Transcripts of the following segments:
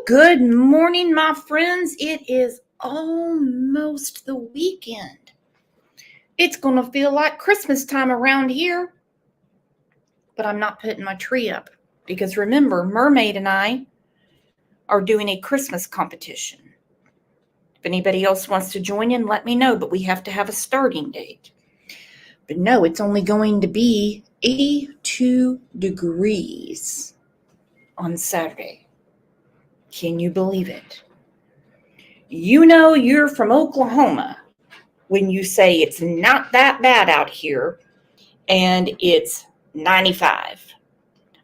Good morning, my friends. It is almost the weekend. It's going to feel like Christmas time around here. But I'm not putting my tree up because remember, Mermaid and I are doing a Christmas competition. If anybody else wants to join in, let me know, but we have to have a starting date. But no, it's only going to be 82 degrees on Saturday. Can you believe it? You know you're from Oklahoma when you say it's not that bad out here and it's 95.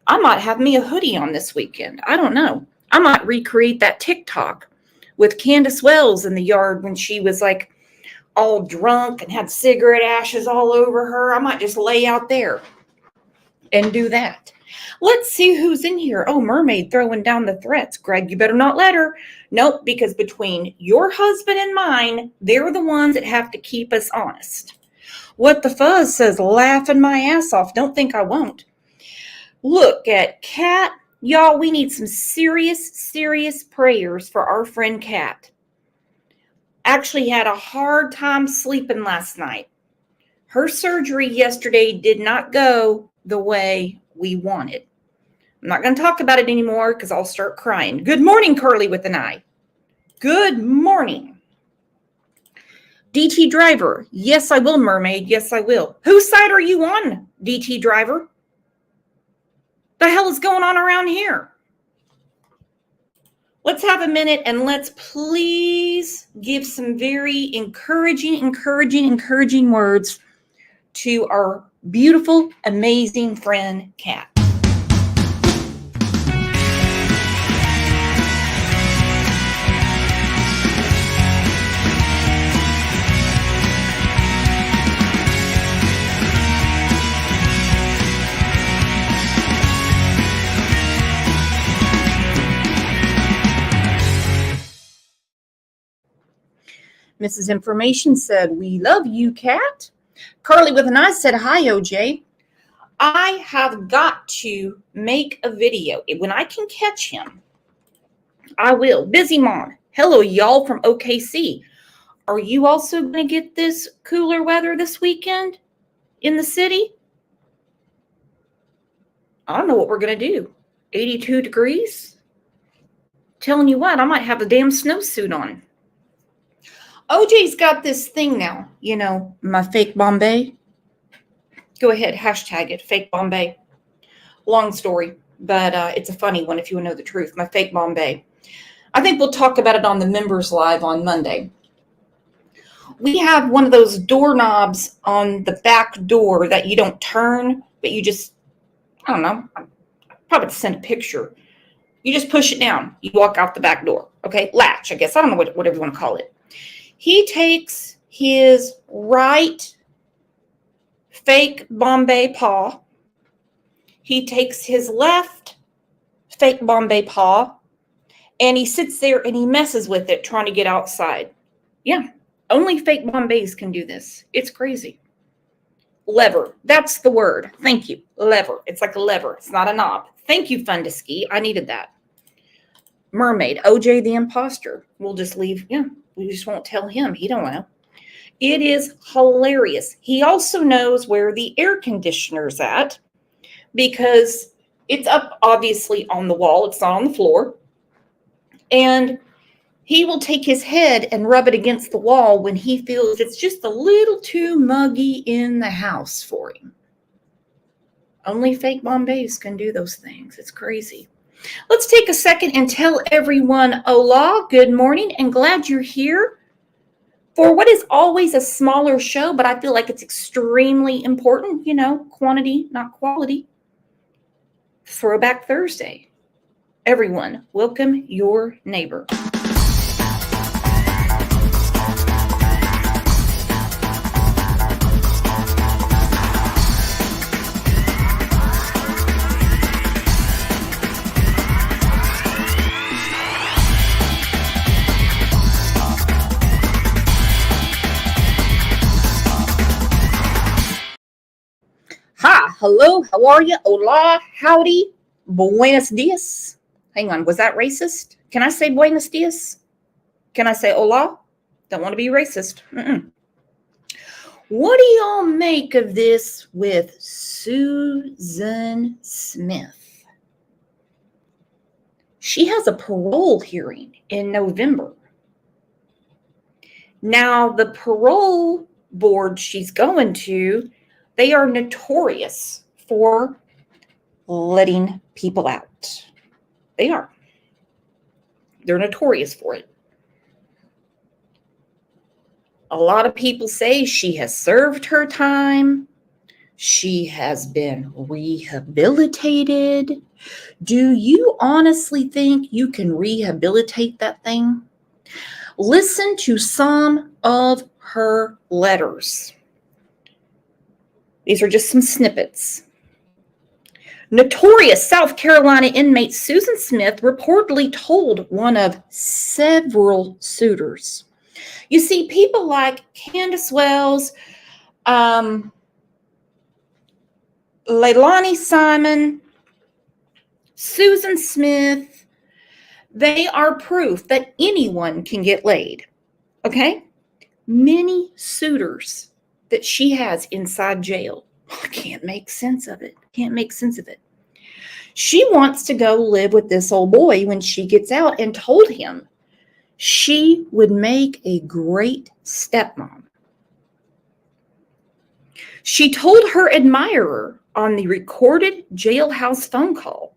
I might have me a hoodie on this weekend. I don't know. I might recreate that TikTok with Candace Wells in the yard when she was like all drunk and had cigarette ashes all over her. I might just lay out there and do that. Let's see who's in here. Oh, Mermaid throwing down the threats. Greg, you better not let her. Nope, because between your husband and mine, they're the ones that have to keep us honest. What the Fuzz says, laughing my ass off. Don't think I won't. Look at Kat. Y'all, we need some serious prayers for our friend Kat. Actually had a hard time sleeping last night. Her surgery yesterday did not go the way we wanted. I'm not going to talk about it anymore because I'll start crying. Good morning, Curly with an I. Good morning. DT Driver. Yes, I will, Mermaid. Yes, I will. Whose side are you on, DT Driver? The hell is going on around here? Let's have a minute and let's please give some very encouraging words to our beautiful, amazing friend, Kat. Mrs. Information said, we love you, Kat. Carly with an I said, hi, OJ. I have got to make a video. When I can catch him, I will. Busy Mom. Hello, y'all from OKC. Are you also going to get this cooler weather this weekend in the city? I don't know what we're going to do. 82 degrees? Telling you what, I might have a damn snowsuit on. OJ's got this thing now, you know, my fake Bombay. Go ahead, hashtag it, fake Bombay. Long story, but it's a funny one if you want to know the truth. My fake Bombay. I think we'll talk about it on the members live on Monday. We have one of those doorknobs on the back door that you don't turn, but you just, I don't know, I'll probably send a picture. You just push it down. You walk out the back door. Okay, latch, I guess. I don't know whatever you want to call it. He takes his right fake Bombay paw. He takes his left fake Bombay paw, and he sits there and he messes with it, trying to get outside. Yeah, only fake Bombays can do this. It's crazy. Lever. That's the word. Thank you. Lever. It's like a lever. It's not a knob. Thank you, Fun to Ski. I needed that. Mermaid. OJ the imposter. We'll just leave. Yeah. We just won't tell him. He don't know. It is hilarious. He also knows where the air conditioner's at because it's up obviously on the wall. It's not on the floor. And he will take his head and rub it against the wall when he feels it's just a little too muggy in the house for him. Only fake Bombays can do those things. It's crazy. Let's take a second and tell everyone, hola, good morning, and glad you're here for what is always a smaller show, but I feel like it's extremely important, you know, quantity, not quality. Throwback Thursday. Everyone, welcome your neighbor. Hi, hello, how are you? Hola, howdy, buenos dias. Hang on, was that racist? Can I say buenos dias? Can I say hola? Don't want to be racist. What do y'all make of this with Susan Smith? She has a parole hearing in November. Now, the parole board she's going to, they are notorious for letting people out. They are. They're notorious for it. A lot of people say she has served her time. She has been rehabilitated. Do you honestly think you can rehabilitate that thing? Listen to some of her letters. These are just some snippets. Notorious South Carolina inmate Susan Smith reportedly told one of several suitors. You see, people like Candace Wells, Leilani Simon, Susan Smith, they are proof that anyone can get laid. Okay? Many suitors that she has inside jail. I can't make sense of it. Can't make sense of it. She wants to go live with this old boy when she gets out, and told him she would make a great stepmom. She told her admirer on the recorded jailhouse phone call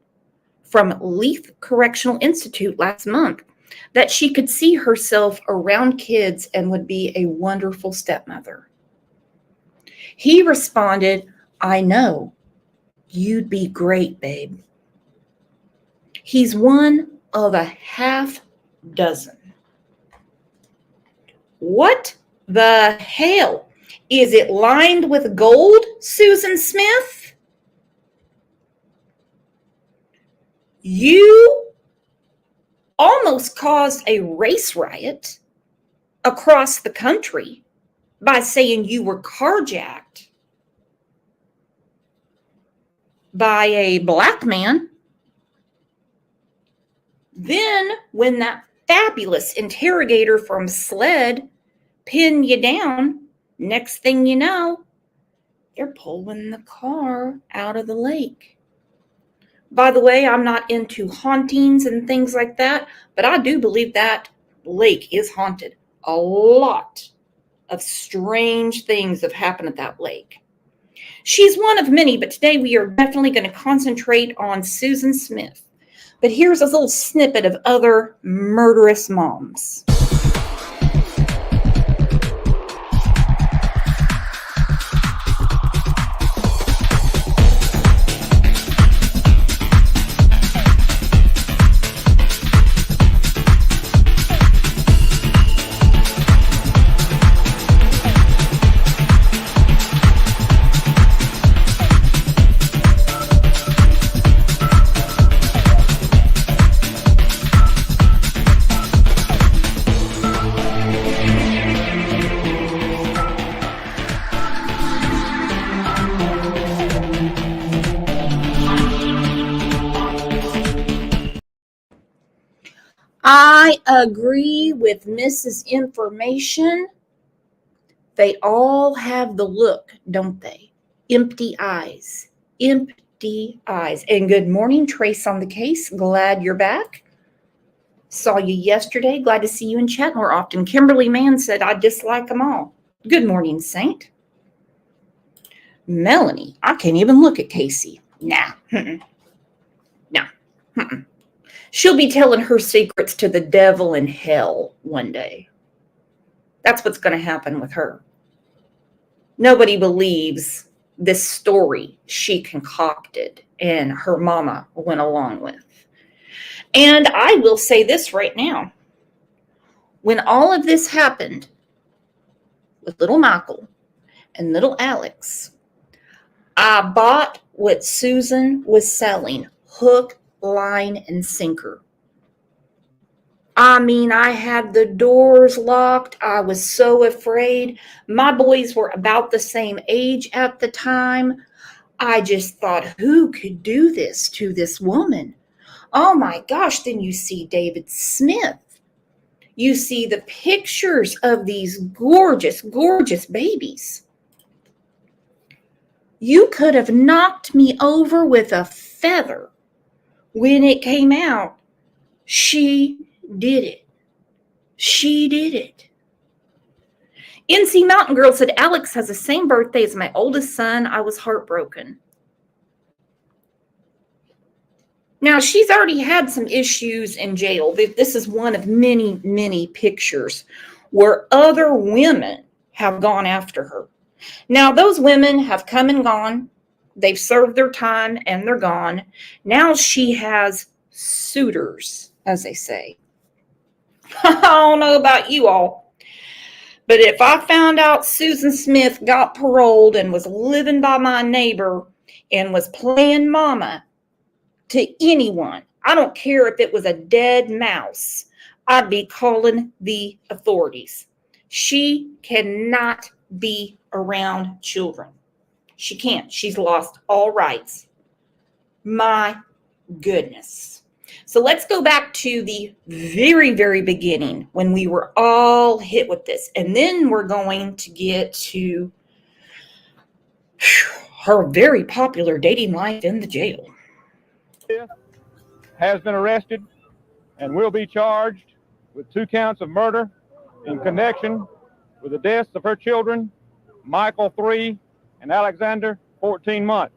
from Leith Correctional Institute last month that she could see herself around kids and would be a wonderful stepmother. He responded, "I know. You'd be great, babe." He's one of a half dozen. What the hell? Is it lined with gold, Susan Smith? You almost caused a race riot across the country by saying you were carjacked by a black man. Then, when that fabulous interrogator from SLED pinned you down, next thing you know, they're pulling the car out of the lake. By the way, I'm not into hauntings and things like that, but I do believe that lake is haunted. A lot of strange things have happened at that lake. She's one of many, but today we are definitely going to concentrate on Susan Smith. But here's a little snippet of other murderous moms. I agree with Mrs. Information. They all have the look, don't they? Empty eyes. Empty eyes. And good morning, Trace on the case. Glad you're back. Saw you yesterday. Glad to see you in chat more often. Kimberly Mann said, I dislike them all. Good morning, Saint. Melanie, I can't even look at Casey. Nah. Nah. She'll be telling her secrets to the devil in hell one day. That's what's going to happen with her. Nobody believes this story she concocted and her mama went along with. And I will say this right now. When all of this happened with little Michael and little Alex, I bought what Susan was selling, hook, line, and sinker. I mean, I had the doors locked. I was so afraid. My boys were about the same age at the time. I just thought, who could do this to this woman? Oh my gosh, then you see David Smith. You see the pictures of these gorgeous, gorgeous babies. You could have knocked me over with a feather when it came out. She did it. She did it. NC Mountain Girl said, Alex has the same birthday as my oldest son. I was heartbroken. Now, she's already had some issues in jail. This is one of many, many pictures where other women have gone after her. Now, those women have come and gone. They've served their time and they're gone. Now she has suitors, as they say. I don't know about you all, but if I found out Susan Smith got paroled and was living by my neighbor and was playing mama to anyone, I don't care if it was a dead mouse, I'd be calling the authorities. She cannot be around children. She can't. She's lost all rights. My goodness. So let's go back to the very, very beginning when we were all hit with this. And then we're going to get to her very popular dating life in the jail. Has been arrested and will be charged with 2 counts of murder in connection with the deaths of her children, Michael 3 and Alexander 14 months.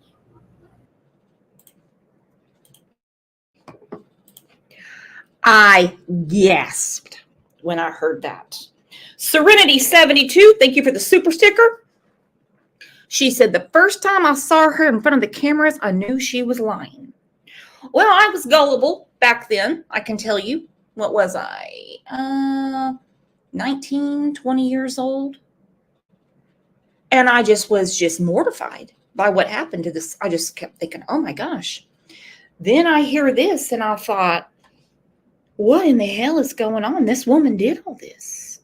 I gasped when I heard that. Serenity 72, thank you for the super sticker. She said, the first time I saw her in front of the cameras, I knew she was lying. Well, I was gullible back then, I can tell you. What was I? 19, 20 years old. And I was mortified by what happened to this. I just kept thinking, oh my gosh. Then I hear this and I thought, what in the hell is going on? This woman did all this.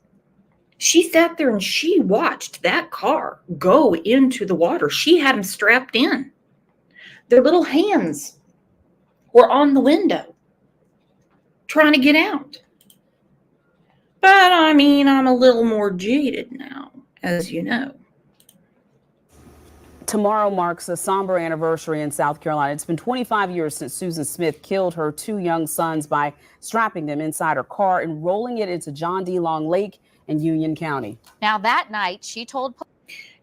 She sat there and she watched that car go into the water. She had them strapped in. Their little hands were on the window trying to get out. But I mean, I'm a little more jaded now, as you know. Tomorrow marks a somber anniversary in South Carolina. It's been 25 years since Susan Smith killed her 2 young sons by strapping them inside her car and rolling it into John D. Long Lake in Union County. Now that night, she told...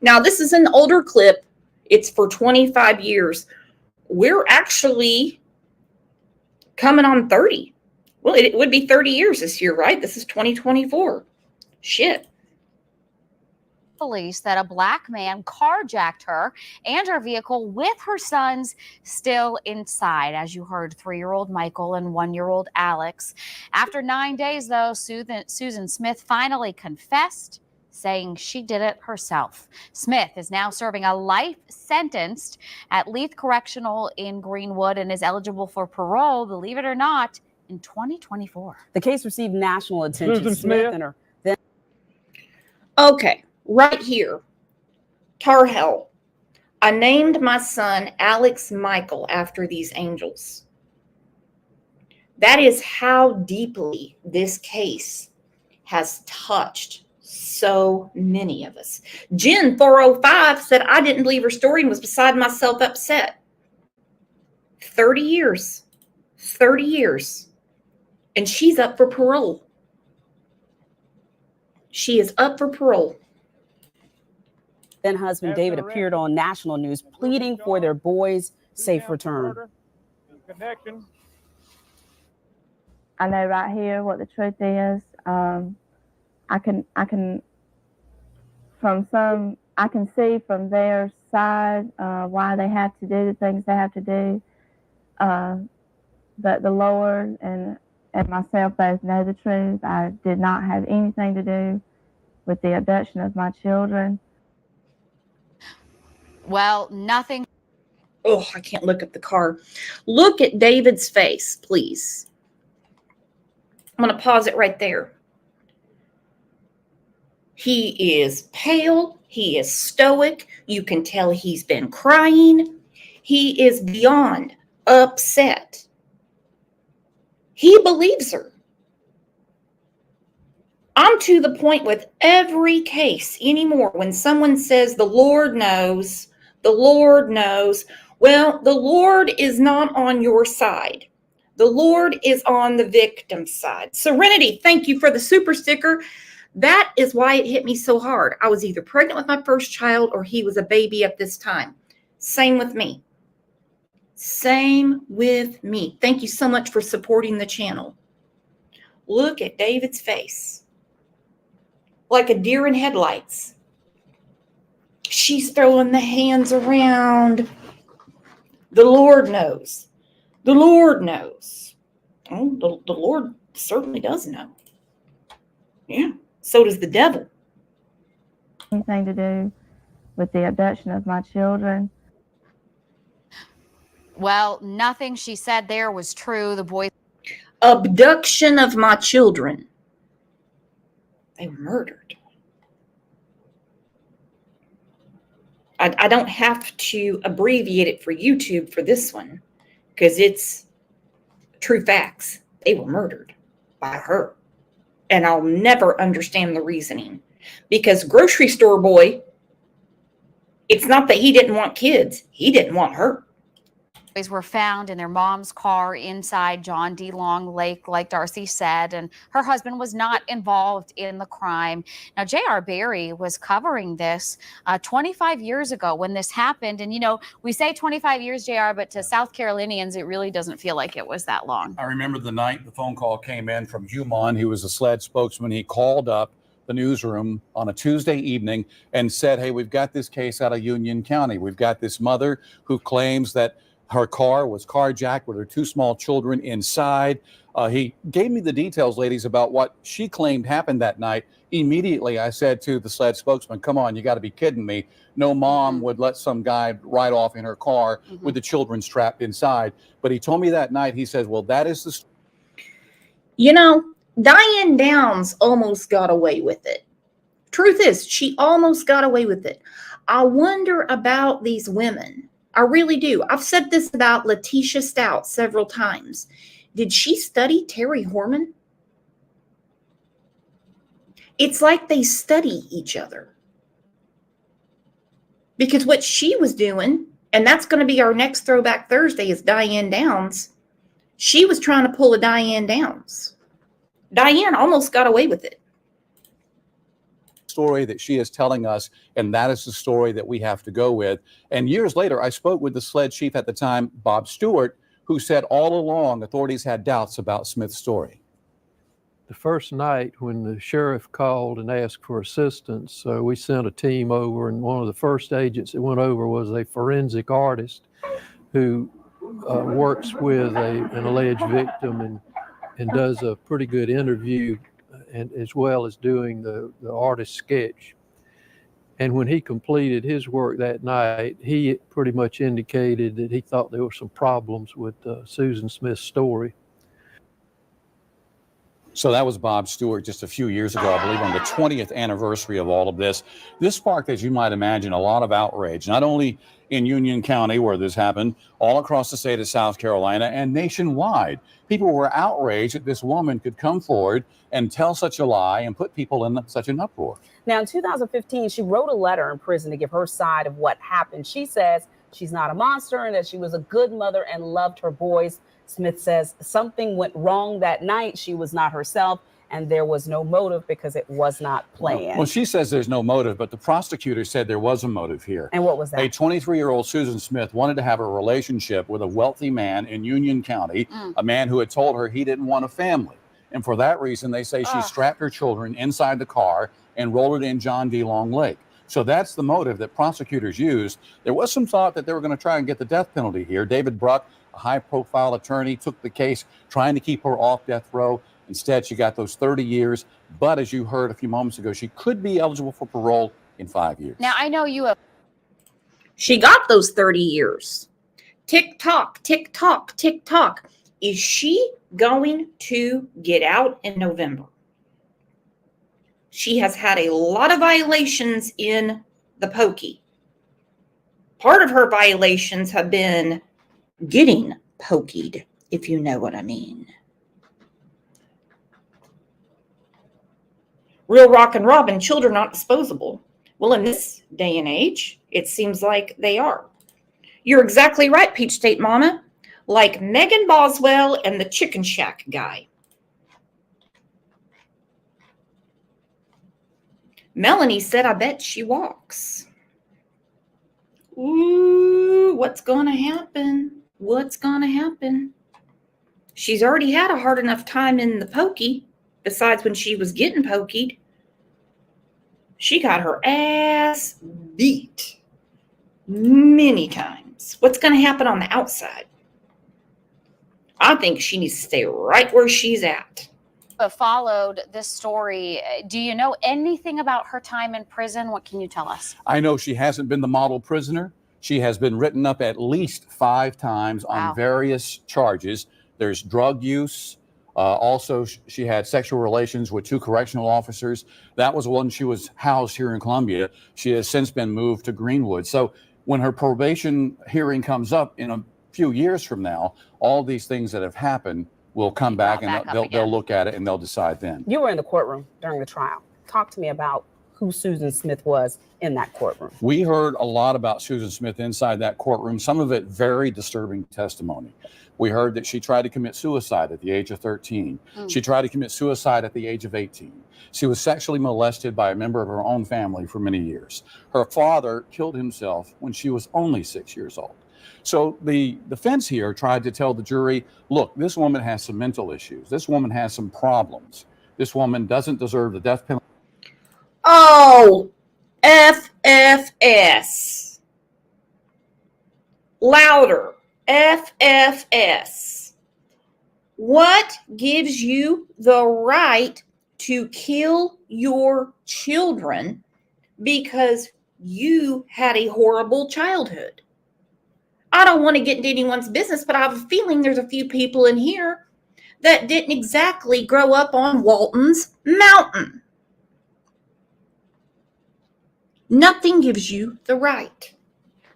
Now, this is an older clip. It's for 25 years. We're actually coming on 30. Well, it would be 30 years this year, right? This is 2024. Shit. Police that a black man carjacked her and her vehicle with her sons still inside. As you heard, 3-year-old Michael and 1-year-old Alex. After 9 days, though, Susan Smith finally confessed, saying she did it herself. Smith is now serving a life sentence at Leith Correctional in Greenwood and is eligible for parole, believe it or not, in 2024. The case received national attention. Susan Smith and her then. Okay, right here. Tar Heel. I named my son Alex Michael after these angels. That is how deeply this case has touched so many of us. Jen 405 said, I didn't believe her story and was beside myself upset. 30 years. 30 years. And she's up for parole. She is up for parole. Then husband David appeared on national news pleading for their boy's safe return. I know right here what the truth is. I can see from their side why they have to do the things they have to do. But the Lord and myself both know the truth. I did not have anything to do with the abduction of my children. Well, nothing. Oh, I can't look at the car. Look at David's face, please. I'm going to pause it right there. He is pale. He is stoic. You can tell he's been crying. He is beyond upset. He believes her. I'm to the point with every case anymore. When someone says the Lord knows, the Lord knows. Well, the Lord is not on your side. The Lord is on the victim's side. Serenity, thank you for the super sticker. That is why it hit me so hard. I was either pregnant with my first child or he was a baby at this time. Same with me. Same with me. Thank you so much for supporting the channel. Look at David's face. Like a deer in headlights. She's throwing the hands around. The Lord knows. The Lord knows. Oh, the Lord certainly does know. Yeah, so does the devil. Anything to do with the abduction of my children. Well, nothing she said there was true. The boys. Abduction of my children. They were murdered. I don't have to abbreviate it for YouTube for this one because it's true facts. They were murdered by her. And I'll never understand the reasoning because grocery store boy, it's not that he didn't want kids. He didn't want her. Were found in their mom's car inside John D. Long Lake, like Darcy said, and her husband was not involved in the crime. Now, J.R. Berry was covering this 25 years ago when this happened. And, you know, we say 25 years, J.R., but to South Carolinians, it really doesn't feel like it was that long. I remember the night the phone call came in from Humon. He was a SLED spokesman. He called up the newsroom on a Tuesday evening and said, hey, we've got this case out of Union County. We've got this mother who claims that her car was carjacked with her two small children inside. He gave me the details, ladies, about what she claimed happened that night. Immediately, I said to the SLED spokesman, come on, you got to be kidding me. No mom would let some guy ride off in her car with the children strapped inside. But he told me that night, he says, well, that is the story. You know, Diane Downs almost got away with it. Truth is, she almost got away with it. I wonder about these women. I really do. I've said this about Letitia Stout several times. Did she study Terry Horman? It's like they study each other. Because what she was doing, and that's going to be our next Throwback Thursday, is Diane Downs. She was trying to pull a Diane Downs. Diane almost got away with it. Story that she is telling us, and that is the story that we have to go with. And years later, I spoke with the SLED chief at the time, Bob Stewart, who said all along authorities had doubts about Smith's story. The first night when the sheriff called and asked for assistance, we sent a team over, and one of the first agents that went over was a forensic artist who works with an alleged victim and does a pretty good interview, and as well as doing the artist sketch. And when he completed his work that night, he pretty much indicated that he thought there were some problems with Susan Smith's story. So that was Bob Stewart just a few years ago, I believe on the 20th anniversary of all of this. This sparked, as you might imagine, a lot of outrage, not only in Union County where this happened, all across the state of South Carolina and nationwide. People were outraged that this woman could come forward and tell such a lie and put people in such an uproar. Now, in 2015, she wrote a letter in prison to give her side of what happened. She says she's not a monster and that she was a good mother and loved her boys. Smith says something went wrong that night. She was not herself, and there was no motive because it was not planned. Well, she says there's no motive, but the prosecutor said there was a motive here. And what was that? A 23-year-old Susan Smith wanted to have a relationship with a wealthy man in Union County, a man who had told her he didn't want a family. And for that reason, they say she strapped her children inside the car and rolled it in John D. Long Lake. So that's the motive that prosecutors used. There was some thought that they were going to try and get the death penalty here. David Bruck, a high-profile attorney, took the case trying to keep her off death row. Instead, she got those 30 years. But as you heard a few moments ago, she could be eligible for parole in 5 years. Now, I know you have. She got those 30 years. Tick tock, tick tock, tick tock. Is she going to get out in November? She has had a lot of violations in the pokey. Part of her violations have been getting pokeyed, if you know what I mean. Real rock and robin, children not disposable. Well, in this day and age, it seems like they are. You're exactly right, Peach State Mama. Like Megan Boswell and the Chicken Shack guy. Melanie said, I bet she walks. Ooh, what's going to happen? What's going to happen? She's already had a hard enough time in the pokey, besides when she was getting pokeyed. She got her ass beat many times. What's going to happen on the outside? I think she needs to stay right where she's at. Followed this story. Do you know anything about her time in prison? What can you tell us? I know she hasn't been the model prisoner. She has been written up at least 5 times on various charges. There's drug use. Also, she had sexual relations with 2 correctional officers. That was when she was housed here in Columbia. She has since been moved to Greenwood. So when her probation hearing comes up in a few years from now, all these things that have happened will come back and they'll look at it and they'll decide then. You were in the courtroom during the trial. Talk to me about who Susan Smith was in that courtroom. We heard a lot about Susan Smith inside that courtroom, some of it very disturbing testimony. We heard that she tried to commit suicide at the age of 13. She tried to commit suicide at the age of 18. She was sexually molested by a member of her own family for many years. Her father killed himself when she was only 6 years old. So the defense here tried to tell the jury, look, this woman has some mental issues. This woman has some problems. This woman doesn't deserve the death penalty. Oh, FFS. Louder. FFS. What gives you the right to kill your children because you had a horrible childhood? I don't want to get into anyone's business, but I have a feeling there's a few people in here that didn't exactly grow up on Walton's Mountain. Nothing gives you the right.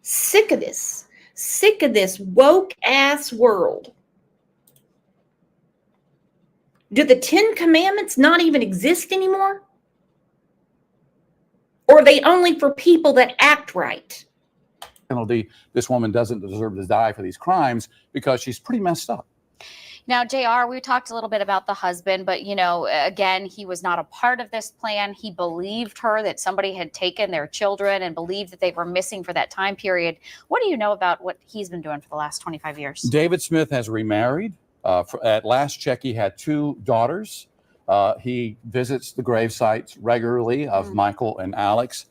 Sick of this woke ass world. Do the 10 Commandments not even exist anymore? Or are they only for people that act right? Penalty. This woman doesn't deserve to die for these crimes because she's pretty messed up. Now, JR, we talked a little bit about the husband, but, you know, again, he was not a part of this plan. He believed her that somebody had taken their children and believed that they were missing for that time period. What do you know about what he's been doing for the last 25 years? David Smith has remarried. At last check, he had 2 daughters. He visits the grave sites regularly of Michael and Alex.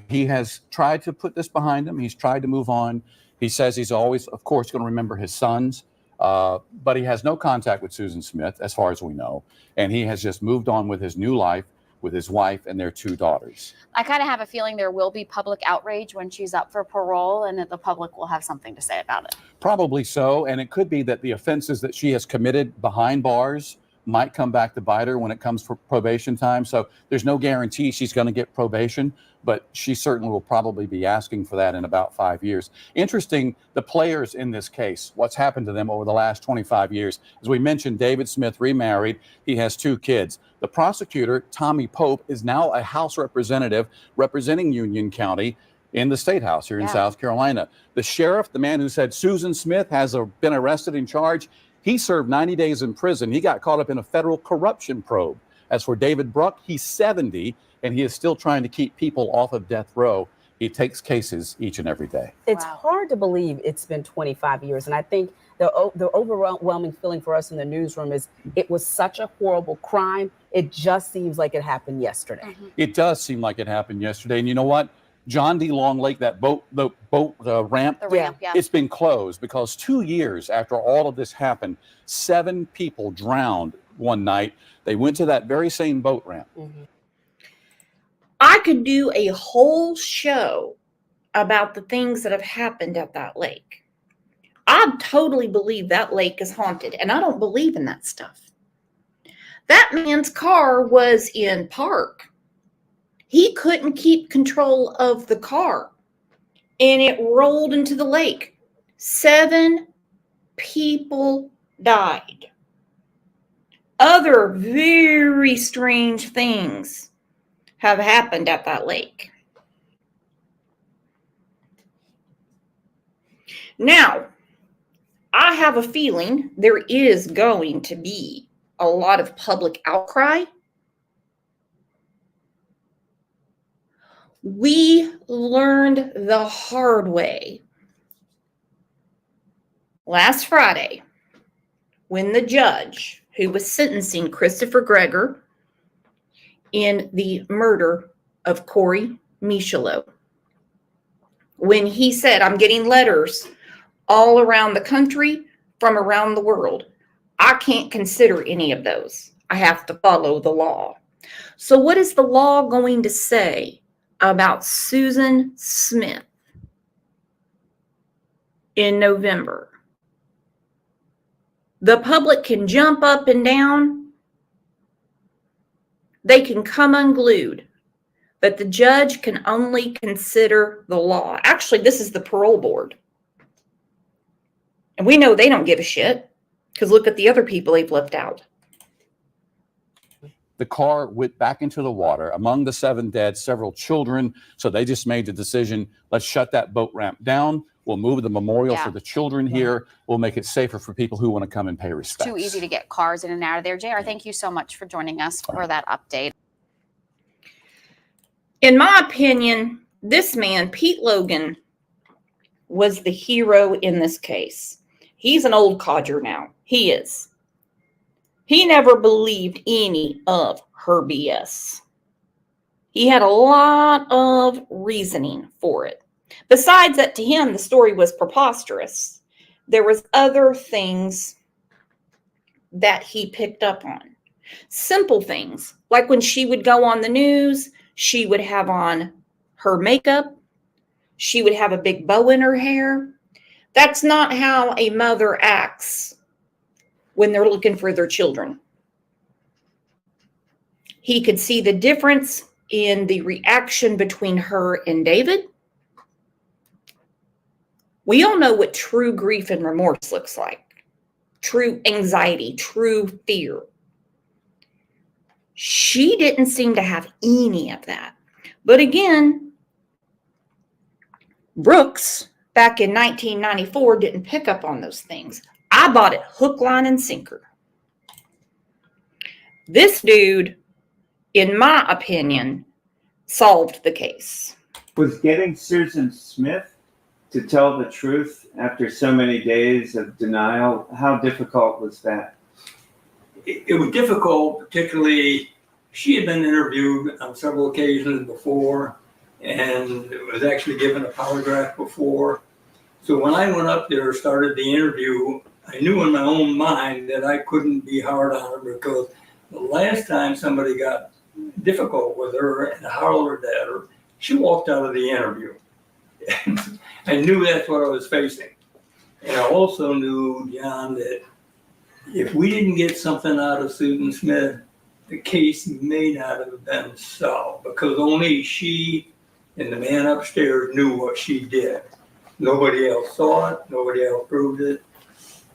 He has tried to put this behind him. He's tried to move on. He says he's always, of course, going to remember his sons, but he has no contact with Susan Smith, as far as we know. And he has just moved on with his new life with his wife and their 2 daughters. I kind of have a feeling there will be public outrage when she's up for parole and that the public will have something to say about it. Probably so. And it could be that the offenses that she has committed behind bars might come back to bite her when it comes for probation time. So there's no guarantee she's going to get probation, but she certainly will probably be asking for that in about 5 years. Interesting, the players in this case, what's happened to them over the last 25 years. As we mentioned, David Smith remarried. He has 2 kids. The prosecutor, Tommy Pope, is now a House representative representing Union County in the State House here in South Carolina. The sheriff, the man who said Susan Smith has been arrested and charged, he served 90 days in prison. He got caught up in a federal corruption probe. As for David Bruck, he's 70, and he is still trying to keep people off of death row. He takes cases each and every day. It's hard to believe it's been 25 years. And I think the overwhelming feeling for us in the newsroom is it was such a horrible crime. It just seems like it happened yesterday. It does seem like it happened yesterday. And you know what? John D. Long Lake, that boat ramp, it's been closed because 2 years after all of this happened, 7 people drowned one night. They went to that very same boat ramp. I could do a whole show about the things that have happened at that lake. I totally believe that lake is haunted, and I don't believe in that stuff. That man's car was in park. He couldn't keep control of the car, and it rolled into the lake. 7 people died. Other very strange things have happened at that lake. Now, I have a feeling there is going to be a lot of public outcry. We learned the hard way last Friday when the judge who was sentencing Christopher Greger in the murder of Corey Michelot, when he said, I'm getting letters all around the country from around the world. I can't consider any of those. I have to follow the law. So what is the law going to say about Susan Smith in November? The public can jump up and down. They can come unglued. But the judge can only consider the law. Actually, this is the parole board. And we know they don't give a shit because look at the other people they've left out. The car went back into the water. Among the 7 dead, several children. So they just made the decision, let's shut that boat ramp down. We'll move the memorial for the children here. We'll make it safer for people who want to come and pay respects. Too easy to get cars in and out of there. JR, thank you so much for joining us for that update. In my opinion, this man, Pete Logan, was the hero in this case. He's an old codger now. He is. He never believed any of her BS. He had a lot of reasoning for it. Besides that, to him, the story was preposterous. There was other things that he picked up on. Simple things, like when she would go on the news, she would have on her makeup. She would have a big bow in her hair. That's not how a mother acts when they're looking for their children. He could see the difference in the reaction between her and David. We all know what true grief and remorse looks like. True anxiety, true fear. She didn't seem to have any of that. But again, Brooks, back in 1994, didn't pick up on those things. I bought it hook, line, and sinker. This dude, in my opinion, solved the case. Was getting Susan Smith to tell the truth after so many days of denial, how difficult was that? It was difficult, particularly she had been interviewed on several occasions before and was actually given a polygraph before. So when I went up there, started the interview, I knew in my own mind that I couldn't be hard on her because the last time somebody got difficult with her and hollered at her, she walked out of the interview. I knew that's what I was facing. And I also knew, John, that if we didn't get something out of Susan Smith, the case may not have been solved because only she and the man upstairs knew what she did. Nobody else saw it. Nobody else proved it.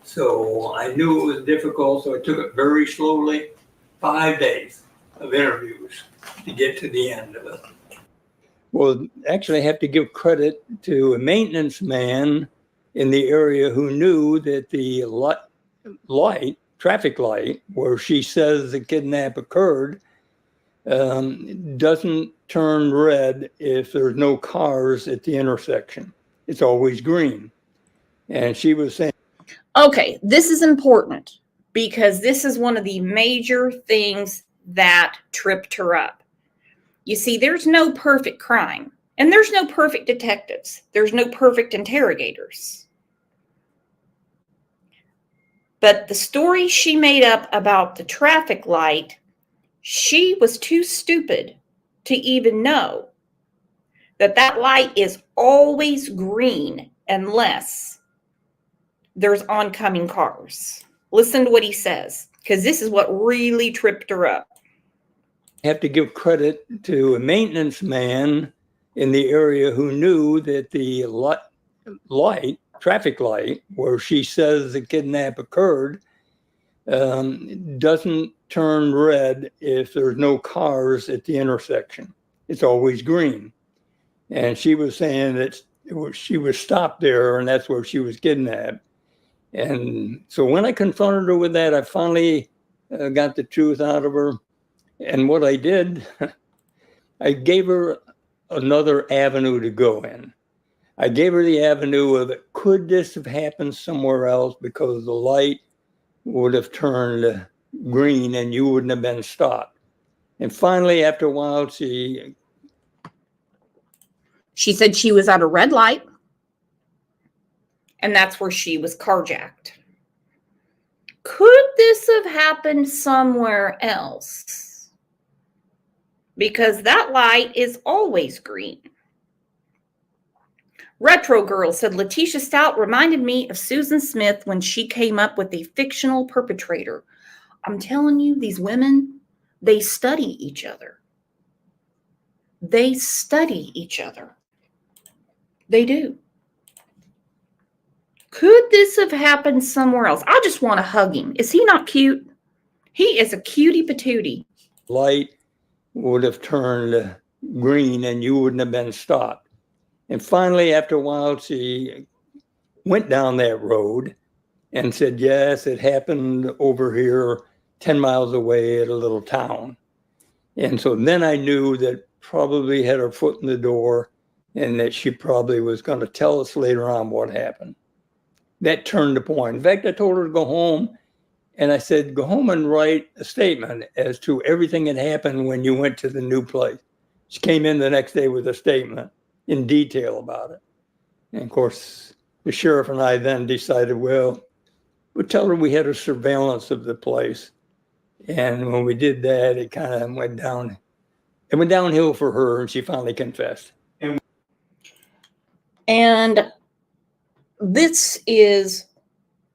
So I knew it was difficult, so I took it very slowly. 5 days of interviews to get to the end of it. Well, actually, I have to give credit to a maintenance man in the area who knew that the traffic light, where she says the kidnap occurred, doesn't turn red if there's no cars at the intersection. It's always green. And she was saying, Okay, this is important because this is one of the major things that tripped her up. You see, there's no perfect crime, and there's no perfect detectives. There's no perfect interrogators. But the story she made up about the traffic light, she was too stupid to even know that that light is always green unless there's oncoming cars. Listen to what he says, because this is what really tripped her up. I have to give credit to a maintenance man in the area who knew that the traffic light, where she says the kidnap occurred, doesn't turn red if there's no cars at the intersection. It's always green. And she was saying that she was stopped there and that's where she was kidnapped. And so when I confronted her with that, I finally got the truth out of her. And what I did, I gave her another avenue to go in. I gave her the avenue of, could this have happened somewhere else because the light would have turned green and you wouldn't have been stopped. And finally, after a while, she said she was at a red light, and that's where she was carjacked. Could this have happened somewhere else? Because that light is always green. Retro Girl said Letitia Stout reminded me of Susan Smith when she came up with a fictional perpetrator. I'm telling you, these women, they study each other. They study each other. They do. Could this have happened somewhere else? I just want to hug him. Is he not cute? He is a cutie patootie. Light would have turned green and you wouldn't have been stopped. And finally, after a while, she went down that road and said, yes, it happened over here 10 miles away at a little town. And so then I knew that probably had her foot in the door and that she probably was going to tell us later on what happened. That turned the point. In fact, I told her to go home and I said, go home and write a statement as to everything that happened when you went to the new place. She came in the next day with a statement in detail about it. And of course, the sheriff and I then decided, well, we'll tell her we had a surveillance of the place. And when we did that, it kind of went down. It went downhill for her, and she finally confessed. And this is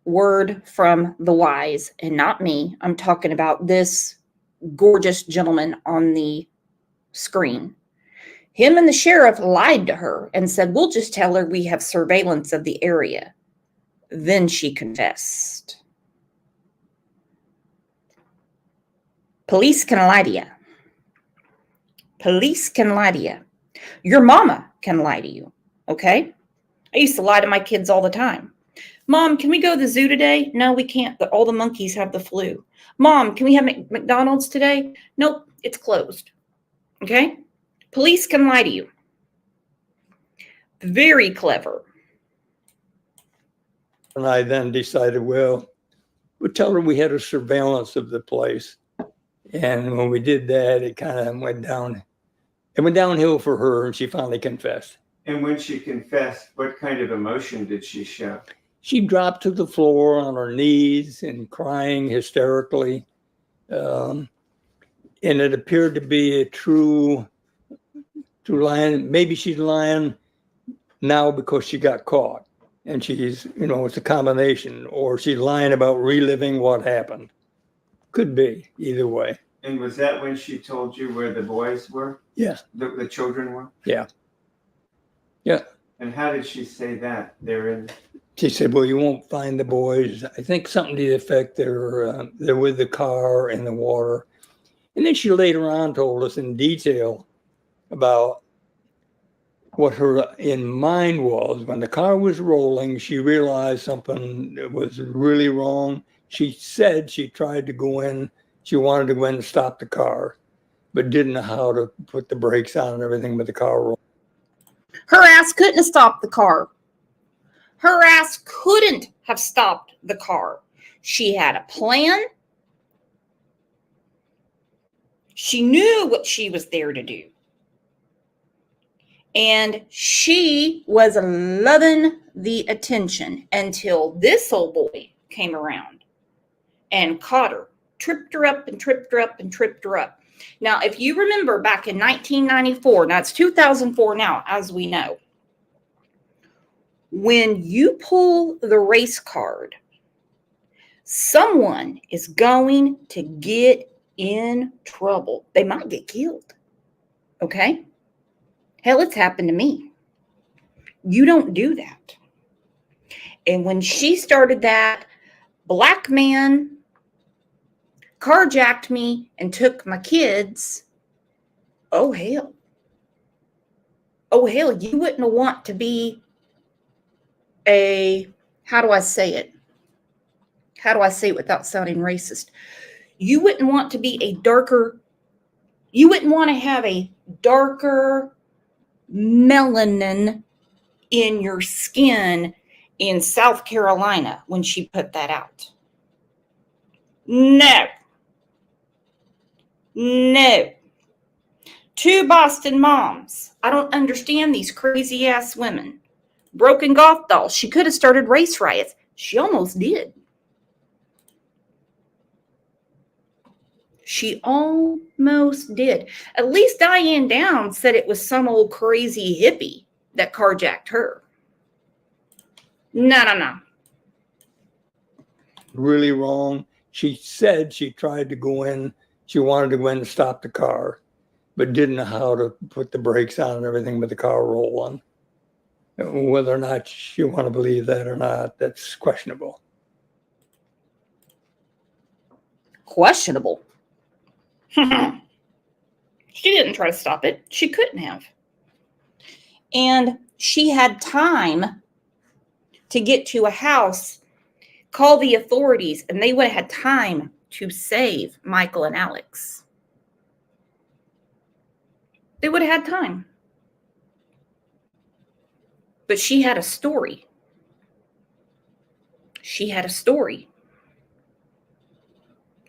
word from the wise and not me. I'm talking about this gorgeous gentleman on the screen. Him and the sheriff lied to her and said, we'll just tell her we have surveillance of the area. Then she confessed. Police can lie to you. Police can lie to you. Your mama can lie to you. Okay? I used to lie to my kids all the time. Mom, can we go to the zoo today? No, we can't. All the monkeys have the flu. Mom, can we have McDonald's today? Nope, it's closed. Okay? Police can lie to you. Very clever. And I then decided, well, we'll tell her we had a surveillance of the place. And when we did that, it kind of went down. It went downhill for her, and she finally confessed. And when she confessed, what kind of emotion did she show? She dropped to the floor on her knees and crying hysterically. And it appeared to be a true lying. Maybe she's lying now because she got caught. And she's, it's a combination. Or she's lying about reliving what happened. Could be, either way. And was that when she told you where the boys were? Yes. The children were? Yeah. Yeah. And how did she say that? She said, well, you won't find the boys. I think something to the effect they're with the car in the water. And then she later on told us in detail about what her in mind was. When the car was rolling, she realized something was really wrong. She said she tried to go in. She wanted to go in and stop the car, but didn't know how to put the brakes on and everything with the car rolling. Her ass couldn't have stopped the car. Her ass couldn't have stopped the car. She had a plan. She knew what she was there to do. And she was loving the attention until this old boy came around and caught her, tripped her up and tripped her up and tripped her up. Now, if you remember back in 1994, now it's 2004 now, as we know, when you pull the race card, someone is going to get in trouble. They might get killed. Okay? Hell, it's happened to me. You don't do that. And when she started that, black man carjacked me and took my kids. Oh, hell. Oh, hell, you wouldn't want to be how do I say it? How do I say it without sounding racist? You wouldn't want to have a darker melanin in your skin in South Carolina when she put that out. No. No. 2 Boston moms. I don't understand these crazy ass women. Broken golf dolls. She could have started race riots. She almost did. She almost did. At least Diane Downs said it was some old crazy hippie that carjacked her. No. Really wrong. She said she tried to go in. She wanted to go in and stop the car, but didn't know how to put the brakes on and everything with the car rolling. Whether or not you want to believe that or not, that's questionable. Questionable. She didn't try to stop it. She couldn't have. And she had time to get to a house, call the authorities, and they would have had time to save Michael and Alex. They would have had time. But she had a story. She had a story.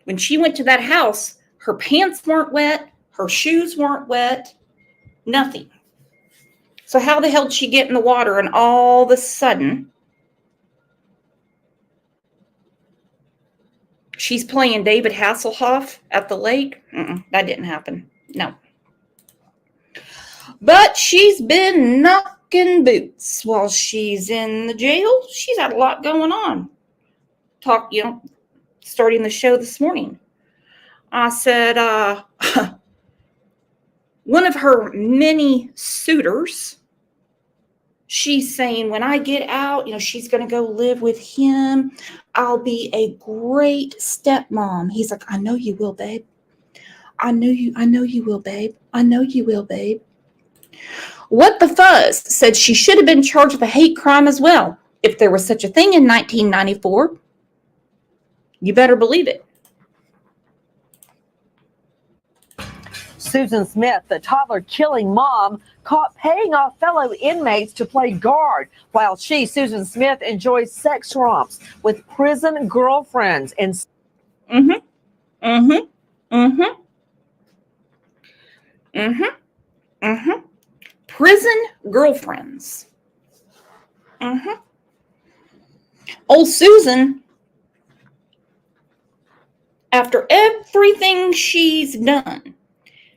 When she went to that house, her pants weren't wet, her shoes weren't wet, nothing. So how the hell did she get in the water and all of a sudden she's playing David Hasselhoff at the lake? That didn't happen. No. But she's been knocking boots while she's in the jail. She's had a lot going on. Starting the show this morning. I said, one of her many suitors, she's saying, when I get out, she's going to go live with him. I'll be a great stepmom. He's like, I know you will, babe. I know you will, babe. I know you will, babe. What the Fuzz said she should have been charged with a hate crime as well. If there was such a thing in 1994, you better believe it. Susan Smith, the toddler-killing mom, caught paying off fellow inmates to play guard while she, Susan Smith, enjoys sex romps with prison girlfriends. Prison girlfriends. Old Susan, after everything she's done,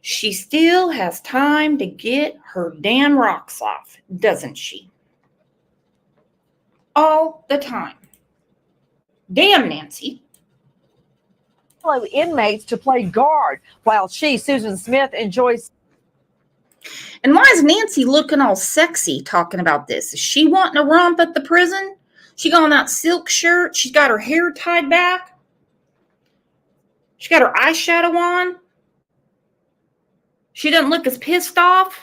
she still has time to get her damn rocks off, doesn't she? All the time. Damn, Nancy. Fellow inmates to play guard while she, Susan Smith, enjoys. And why is Nancy looking all sexy talking about this? Is she wanting a romp at the prison? She got on that silk shirt. She's got her hair tied back. She got her eyeshadow on. She doesn't look as pissed off.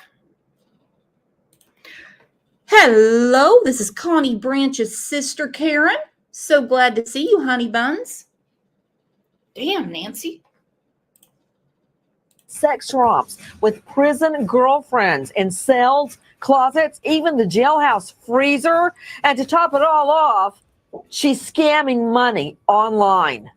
Hello, this is Connie Branch's sister, Karen. So glad to see you, honey buns. Damn, Nancy. Sex romps with prison girlfriends in cells, closets, even the jailhouse freezer. And to top it all off, she's scamming money online.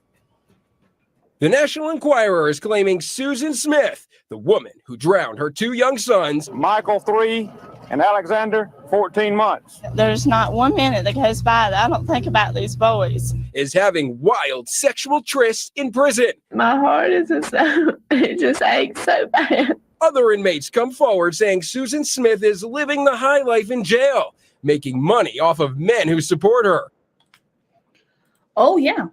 The National Enquirer is claiming Susan Smith, the woman who drowned her 2 young sons, Michael 3 and Alexander 14 months. There's not 1 minute that goes by that I don't think about these boys. is having wild sexual trysts in prison. My heart is it just aches so bad. Other inmates come forward saying Susan Smith is living the high life in jail, making money off of men who support her. Oh, yeah.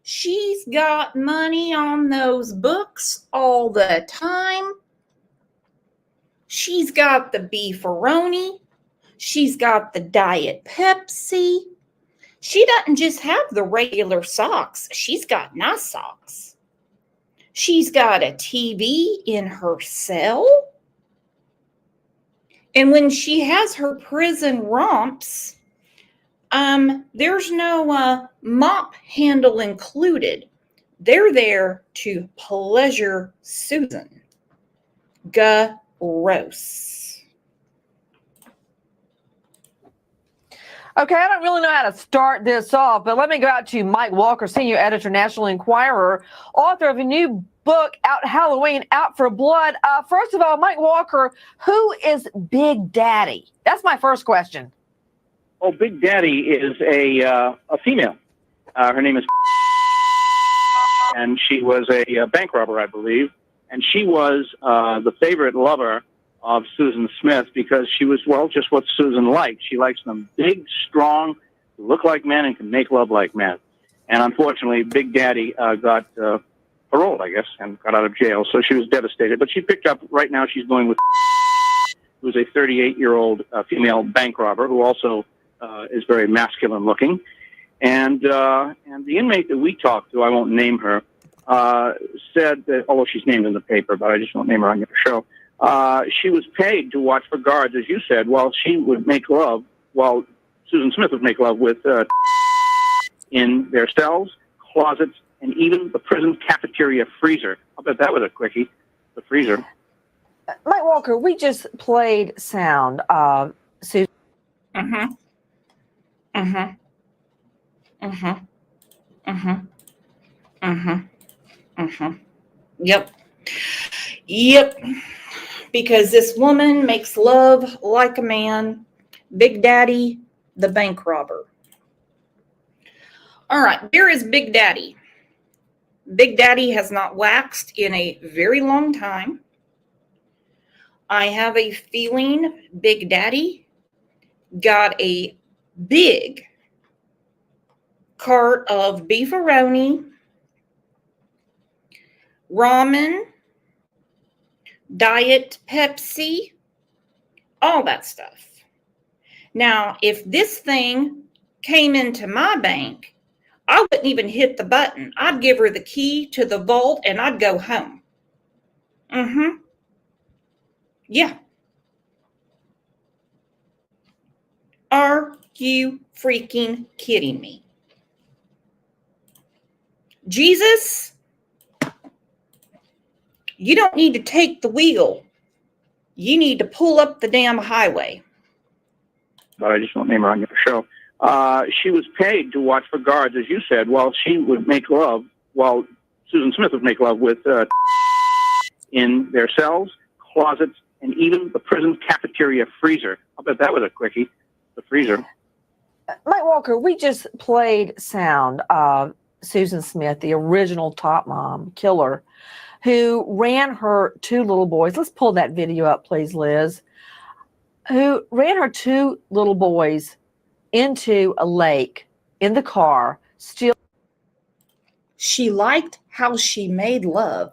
She's got money on those books all the time. She's got the beefaroni. She's got the Diet Pepsi. She doesn't just have the regular socks. She's got nice socks. She's got a TV in her cell. And when she has her prison romps, there's no mop handle included. They're there to pleasure Susan. Gross. Okay, I don't really know how to start this off, but let me go out to Mike Walker, senior editor, National Enquirer, author of a new book out Halloween, Out for Blood. First of all, Mike Walker, who is Big Daddy? That's my first question. Oh, Big Daddy is a female. Her name is, and she was a bank robber, I believe. And she was the favorite lover of Susan Smith because she was, well, just what Susan liked. She likes them big, strong, look like men, and can make love like men. And unfortunately, Big Daddy got parole, I guess, and got out of jail. So she was devastated. But she picked up, right now she's going with, who's a 38-year-old female bank robber who also is very masculine looking. And the inmate that we talked to, I won't name her, said that, although she's named in the paper, but I just won't name her on your show, she was paid to watch for guards, as you said, while she would make love, while Susan Smith would make love with in their cells, closets, and even the prison cafeteria freezer. I'll bet that was a quickie, the freezer. Mike Walker, we just played sound of Susan. Mm-hmm. Mm-hmm. Mm-hmm. Mm-hmm. Mm-hmm. Mm-hmm. Yep. Yep. Because this woman makes love like a man. Big Daddy, the bank robber. All right, here is Big Daddy. Big Daddy has not waxed in a very long time. I have a feeling Big Daddy got a big cart of beefaroni, ramen, Diet Pepsi, all that stuff. Now, if this thing came into my bank, I wouldn't even hit the button. I'd give her the key to the vault and I'd go home. Mm-hmm. Yeah. Are you freaking kidding me? Jesus, you don't need to take the wheel. You need to pull up the damn highway. But I just won't name her on your show. She was paid to watch for guards, as you said, while she would make love, while Susan Smith would make love with in their cells, closets, and even the prison cafeteria freezer. I'll bet that was a quickie, the freezer. Mike Walker, we just played sound of Susan Smith, the original top mom killer, who ran her two little boys. Let's pull that video up, please, Liz. Who ran her two little boys into a lake in the car. Still, she liked how she made love.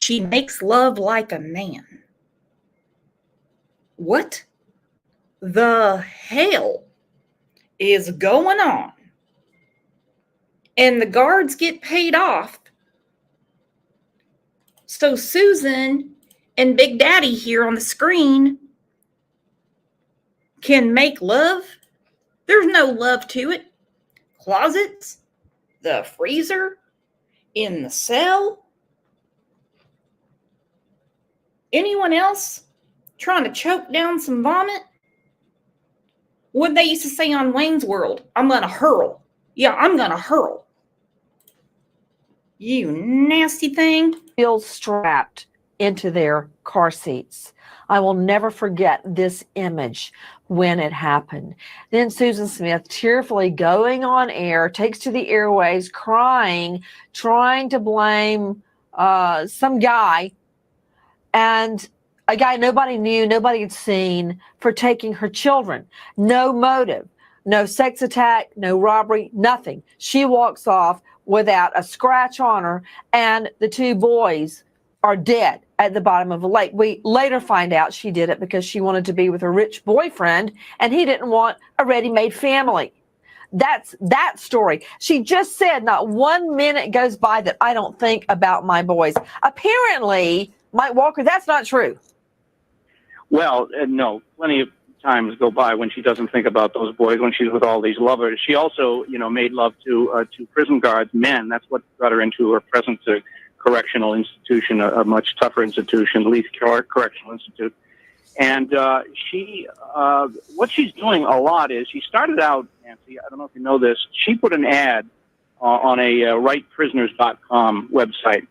She makes love like a man. What the hell is going on? And the guards get paid off. So Susan and Big Daddy here on the screen can make love. There's no love to it. Closets, the freezer, in the cell. Anyone else trying to choke down some vomit? What they used to say on Wayne's World, I'm going to hurl. Yeah, I'm going to hurl. You nasty thing. Still strapped into their car seats. I will never forget this image when it happened. Then Susan Smith tearfully going on air, takes to the airways, crying, trying to blame some guy, and a guy nobody knew, nobody had seen, for taking her children. No motive, no sex attack, no robbery, nothing. She walks off without a scratch on her, and the two boys are dead at the bottom of a lake. We later find out she did it because she wanted to be with a rich boyfriend, and he didn't want a ready-made family. That's that story. She just said not 1 minute goes by that I don't think about my boys. Apparently, Mike Walker, that's not true. Well, no, plenty of times go by when she doesn't think about those boys, when she's with all these lovers. She also, made love to prison guards, men. That's what got her into her present correctional institution, a much tougher institution, Leith Correctional Institute. And what she's doing a lot is, she started out, Nancy, I don't know if you know this, she put an ad on a writeprisoners.com website.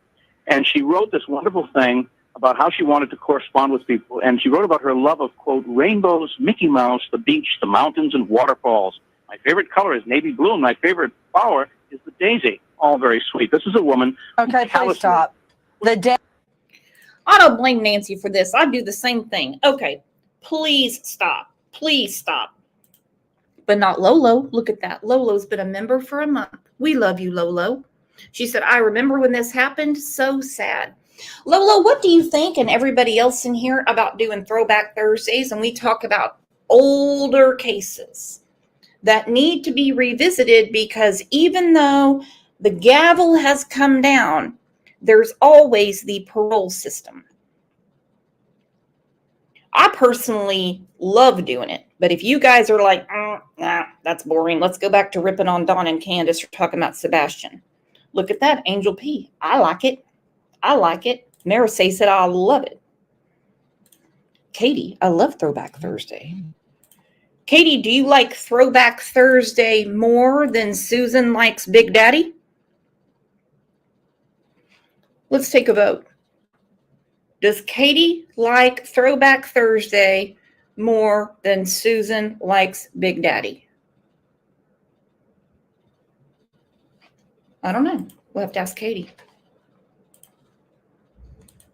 And she wrote this wonderful thing about how she wanted to correspond with people. And she wrote about her love of, quote, rainbows, Mickey Mouse, the beach, the mountains, and waterfalls. My favorite color is navy blue, and my favorite flower is the daisy. All very sweet. This is a woman. Okay, please stop. I don't blame Nancy for this. I do the same thing. Okay, please stop. Please stop. But not Lolo. Look at that. Lolo's been a member for a month. We love you, Lolo. She said, I remember when this happened. So sad. Lolo, what do you think, and everybody else in here, about doing Throwback Thursdays? And we talk about older cases that need to be revisited, because even though the gavel has come down, there's always the parole system. I personally love doing it, but if you guys are like, nah, that's boring, let's go back to ripping on Dawn and Candace or talking about Sebastian. Look at that, Angel P. I like it. I like it. Marisay said, I love it. Katie, I love Throwback Thursday. Katie, do you like Throwback Thursday more than Susan likes Big Daddy? Let's take a vote. Does Katie like Throwback Thursday more than Susan likes Big Daddy? I don't know. We'll have to ask Katie.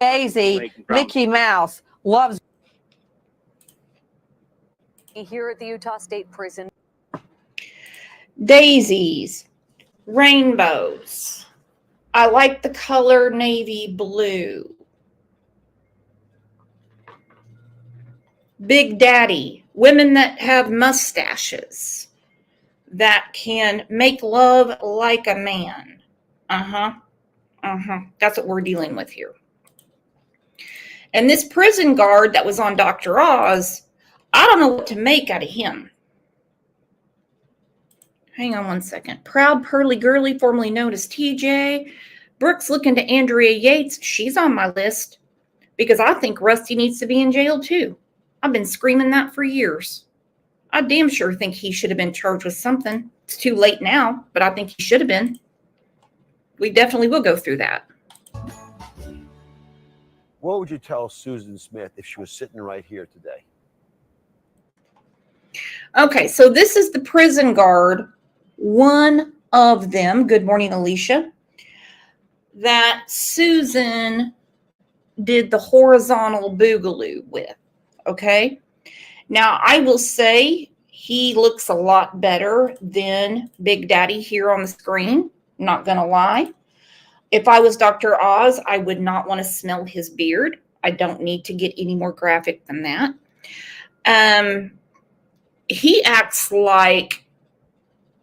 Daisy, Mickey Mouse loves. Here at the Utah State Prison. Daisies, rainbows. I like the color navy blue. Big Daddy, women that have mustaches, that can make love like a man. That's what we're dealing with here. And this prison guard that was on Dr. Oz, I don't know what to make out of him. Hang on one second. Proud Pearly Girly, formerly known as TJ. Brooks looking to Andrea Yates. She's on my list because I think Rusty needs to be in jail too. I've been screaming that for years. I damn sure think he should have been charged with something. It's too late now, but I think he should have been. We definitely will go through that. What would you tell Susan Smith if she was sitting right here today? Okay, so this is the prison guard, one of them, good morning, Alicia, that Susan did the horizontal boogaloo with, okay? Now, I will say he looks a lot better than Big Daddy here on the screen, not gonna lie. If I was Dr. Oz, I would not want to smell his beard. I don't need to get any more graphic than that. He acts like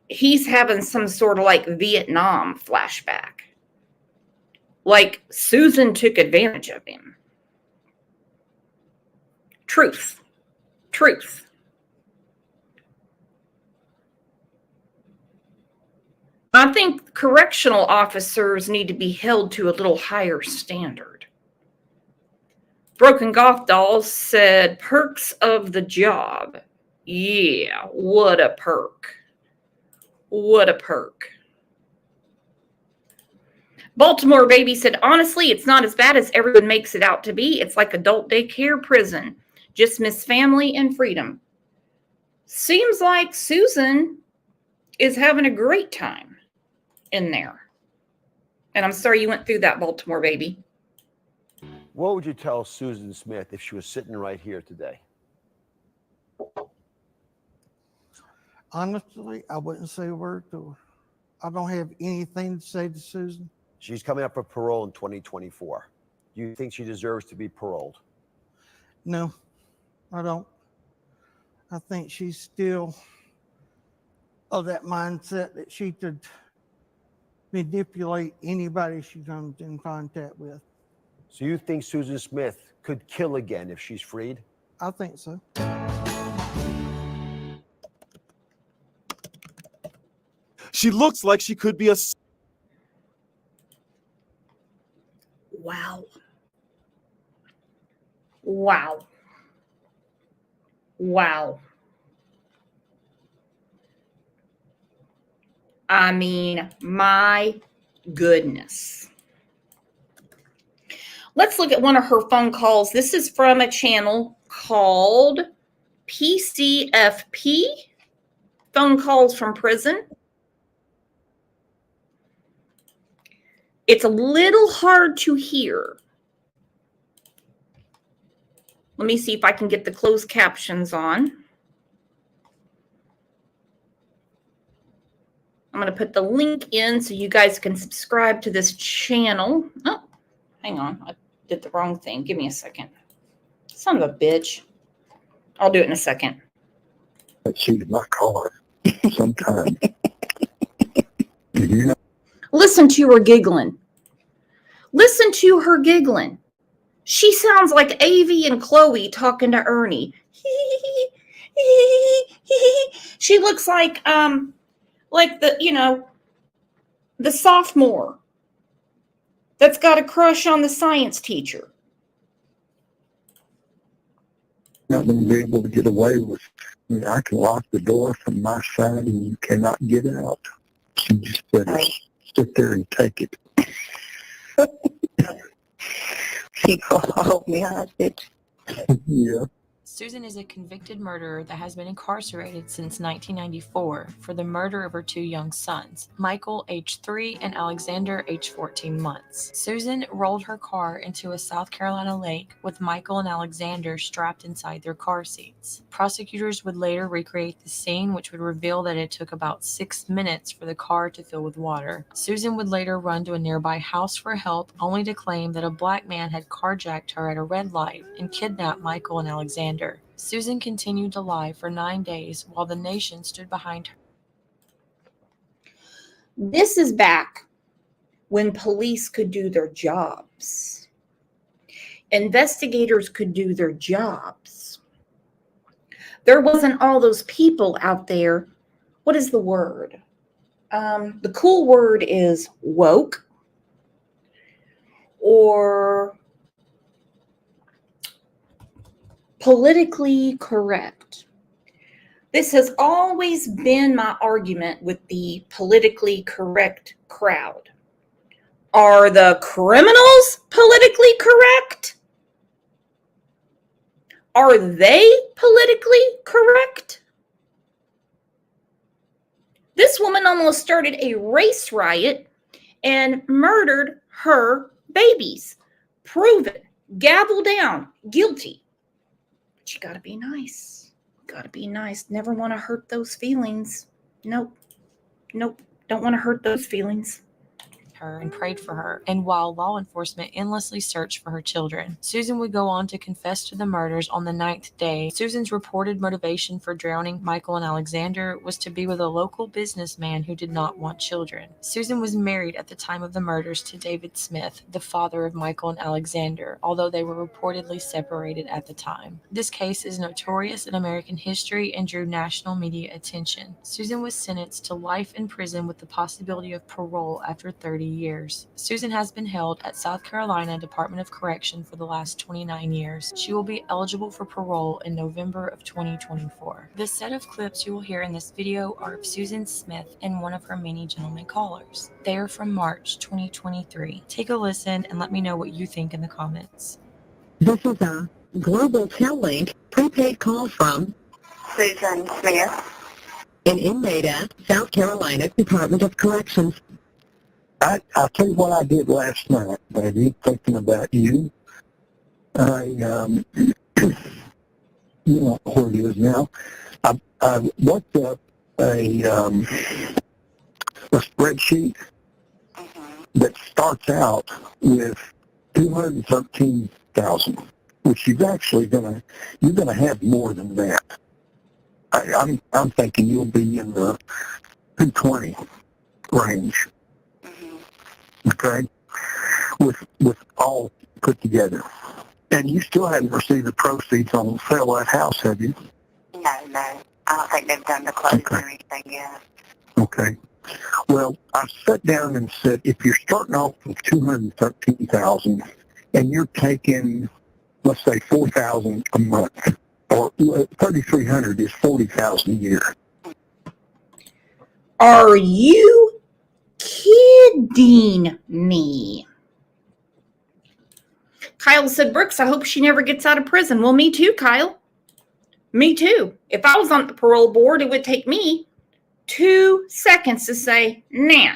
he's having some sort of like Vietnam flashback. Like Susan took advantage of him. Truth. Truth. I think correctional officers need to be held to a little higher standard. Broken Goth Dolls said, perks of the job. Yeah, what a perk. What a perk. Baltimore Baby said, honestly, it's not as bad as everyone makes it out to be. It's like adult daycare prison. Just miss family and freedom. Seems like Susan is having a great time in there. And I'm sorry you went through that, Baltimore Baby. What would you tell Susan Smith if she was sitting right here today? Honestly, I wouldn't say a word to her. I don't have anything to say to Susan. She's coming up for parole in 2024. Do you think she deserves to be paroled? No, I don't. I think she's still of that mindset that she could manipulate anybody she comes in contact with. So you think Susan Smith could kill again if she's freed? I think so. She looks like she could be a... Wow. Wow. Wow. I mean, my goodness. Let's look at one of her phone calls. This is from a channel called PCFP, Phone Calls from Prison. It's a little hard to hear. Let me see if I can get the closed captions on. I'm going to put the link in so you guys can subscribe to this channel. Oh, hang on. I did the wrong thing. Give me a second. Son of a bitch. I'll do it in a second. She's my car sometime. You know? Listen to her giggling. Listen to her giggling. She sounds like Avi and Chloe talking to Ernie. She looks like the, the sophomore that's got a crush on the science teacher. Not going to be able to get away with. I mean, I can lock the door from my side and you cannot get out. You just better sit there and take it. She gonna hold me hostage. Yeah. Susan is a convicted murderer that has been incarcerated since 1994 for the murder of her two young sons, Michael, age 3, and Alexander, age 14 months. Susan rolled her car into a South Carolina lake with Michael and Alexander strapped inside their car seats. Prosecutors would later recreate the scene, which would reveal that it took about 6 minutes for the car to fill with water. Susan would later run to a nearby house for help, only to claim that a black man had carjacked her at a red light and kidnapped Michael and Alexander. Susan continued to lie for 9 days while the nation stood behind her. This is back when police could do their jobs. Investigators could do their jobs. There wasn't all those people out there. What is the word? The cool word is woke or politically correct. This has always been my argument with the politically correct crowd. Are the criminals politically correct? Are they politically correct? This woman almost started a race riot and murdered her babies. Proven, gavel down, guilty. But you gotta be nice. Gotta be nice. Never want to hurt those feelings. Nope. Nope. Don't want to hurt those feelings. Her and prayed for her, and while law enforcement endlessly searched for her children. Susan would go on to confess to the murders on the 9th day. Susan's reported motivation for drowning Michael and Alexander was to be with a local businessman who did not want children. Susan was married at the time of the murders to David Smith, the father of Michael and Alexander, although they were reportedly separated at the time. This case is notorious in American history and drew national media attention. Susan was sentenced to life in prison with the possibility of parole after 30 years. Susan has been held at South Carolina Department of Correction for the last 29 years. She will be eligible for parole in November of 2024. The set of clips you will hear in this video are of Susan Smith and one of her many gentlemen callers. They are from March 2023. Take a listen and let me know what you think in the comments. This is a global Tel-Link prepaid call from Susan Smith, an inmate at South Carolina Department of Corrections. I'll tell you what I did last night, baby, thinking about you. I, you know where it is now. I looked up a spreadsheet that starts out with 213,000, which you're gonna have more than that. I'm thinking you'll be in the 220 range. Okay, with all put together. And you still haven't received the proceeds on the sale of that house, have you? No. I don't think they've done the closing or anything yet. Okay. Well, I sat down and said, if you're starting off with $213,000 and you're taking, let's say, $4,000 a month, or $3,300 is $40,000 a year. Are you kidding me? Kyle said, Brooks, I hope she never gets out of prison. Well, me too, Kyle. Me too. If I was on the parole board, it would take me 2 seconds to say, nah.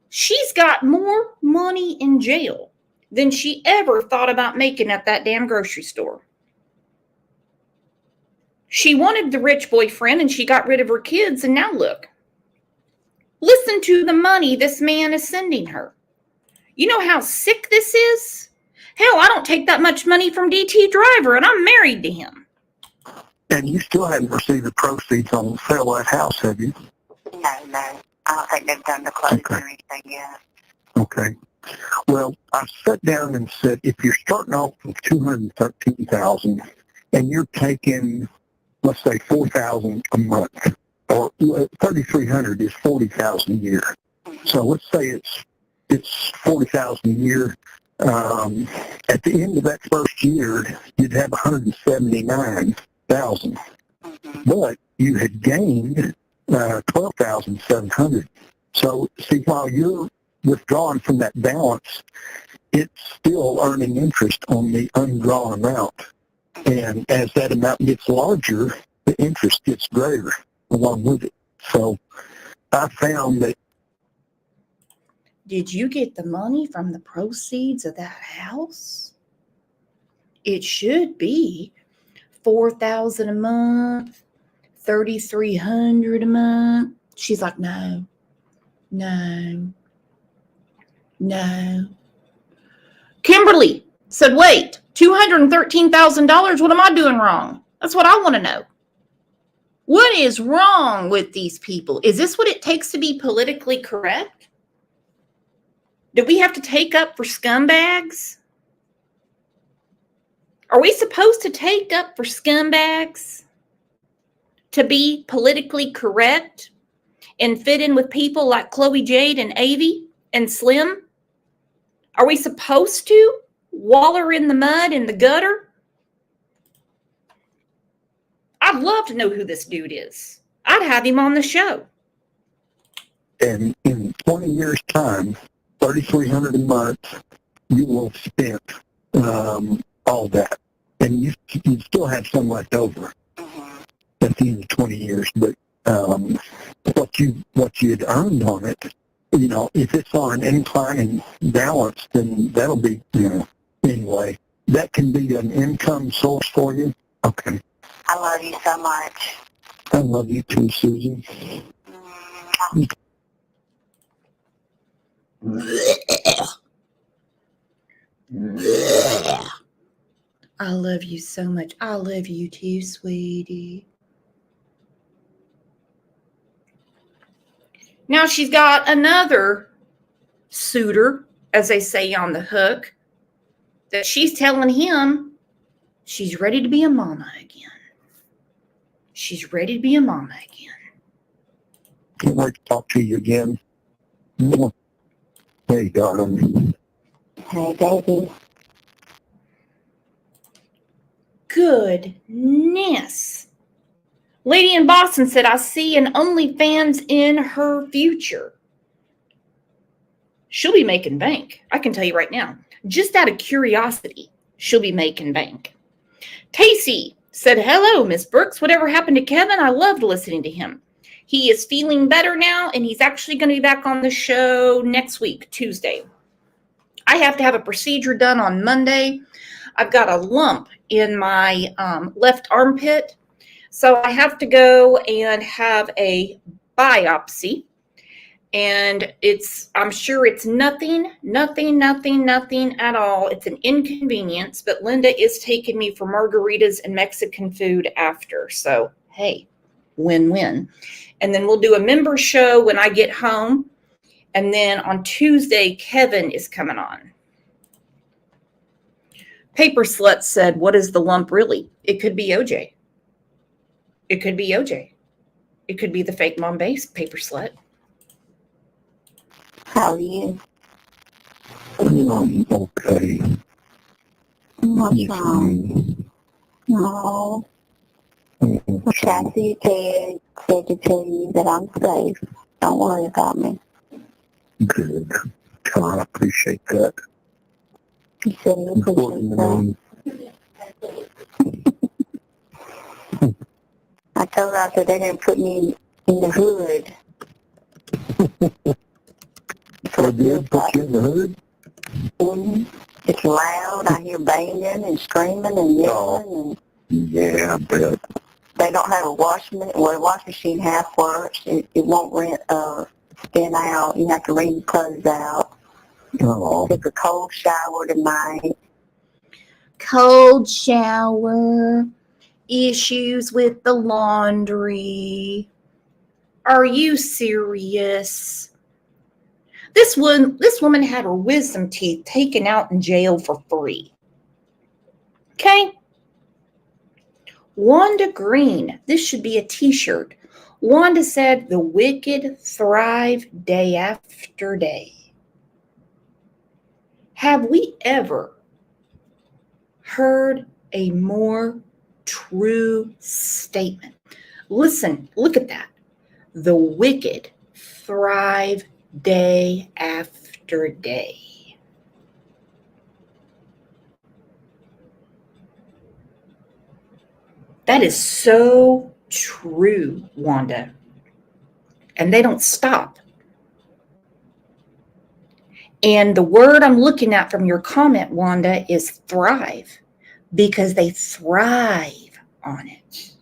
She's got more money in jail than she ever thought about making at that damn grocery store. She wanted the rich boyfriend and she got rid of her kids, and now look. Listen to the money this man is sending her. You know how sick this is? Hell, I don't take that much money from DT Driver, and I'm married to him. And you still haven't received the proceeds on the sale of that house, have you? No. I don't think they've done the closing or anything yet. Okay. Well, I sat down and said, if you're starting off with $213,000 and you're taking, let's say, $4,000 a month, or $3,300 is $40,000 a year. So let's say it's $40,000 a year. At the end of that first year, you'd have $179,000, but you had gained $12,700. So see, while you're withdrawing from that balance, it's still earning interest on the undrawn amount. And as that amount gets larger, the interest gets greater along with it. So I found that. Did you get the money from the proceeds of that house? It should be $4,000 a month, $3,300 a month. She's like, no. Kimberly said, wait, $213,000? What am I doing wrong? That's what I want to know. What is wrong with these people? Is this what it takes to be politically correct? Do we have to take up for scumbags? Are we supposed to take up for scumbags to be politically correct and fit in with people like Chloe Jade and Avi and Slim? Are we supposed to waller in the mud in the gutter? I'd love to know who this dude is. I'd have him on the show. And in 20 years' time, $3,300 a month, you will have spent all that. And you still have some left over at the end of 20 years. But what you had earned on it, you know, if it's on an inclining balance, then that'll be, you know, anyway. That can be an income source for you. Okay. I love you so much. I love you too, Susan. I love you so much. I love you too, sweetie. Now she's got another suitor, as they say, on the hook, that she's telling him she's ready to be a mama again. She's ready to be a mama again. Can't wait to talk to you again. Hey, darling. Hey, baby. Goodness. Lady in Boston said, I see an OnlyFans in her future. She'll be making bank. I can tell you right now. Just out of curiosity, she'll be making bank. Tacey said, hello, Miss Brooks. Whatever happened to Kevin? I loved listening to him. He is feeling better now, and he's actually going to be back on the show next week, Tuesday. I have to have a procedure done on Monday. I've got a lump in my left armpit, so I have to go and have a biopsy. And I'm sure it's nothing at all. It's an inconvenience, but Linda is taking me for margaritas and Mexican food after. So, Hey, win-win. And then we'll do a member show when I get home. And then on Tuesday, Kevin is coming on. Paper Slut said, what is the lump really? It could be OJ. It could be OJ. It could be the fake mom base, Paper Slut. How are you? Okay. What's wrong? No. Cassie said to tell you that I'm safe. Don't worry about me. Good. I appreciate that. You said you appreciate that. I told her I said they didn't put me in the hood. So they did put you in the hood? It's loud. I hear banging and screaming and yelling. And Yeah, I bet. they don't have a washing machine. Well, the washing machine half works. It won't spin out. You have to wring your clothes out. Oh. Took a cold shower tonight. Cold shower. Issues with the laundry. Are you serious? This woman had her wisdom teeth taken out in jail for free. Okay? Wanda Green. This should be a t-shirt. Wanda said, the wicked thrive day after day. Have we ever heard a more true statement? Listen, look at that. The wicked thrive day after day. That is so true, Wanda. And they don't stop. And the word I'm looking at from your comment, Wanda, is thrive, because they thrive on it.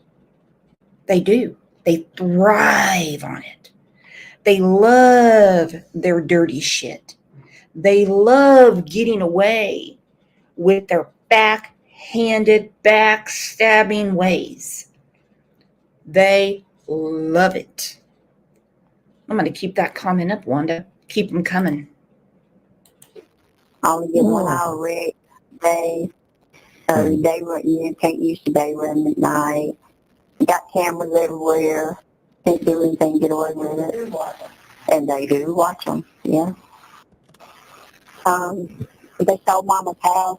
They do. They thrive on it. They love their dirty shit. They love getting away with their backhanded, backstabbing ways. They love it. I'm going to keep that comment up, Wanda. Keep them coming. I only get 1 hour rest day. Day you can't use the day room at night. You got cameras everywhere. Can't do anything, get away with it. And they do watch them, yeah. They sold Mama's house.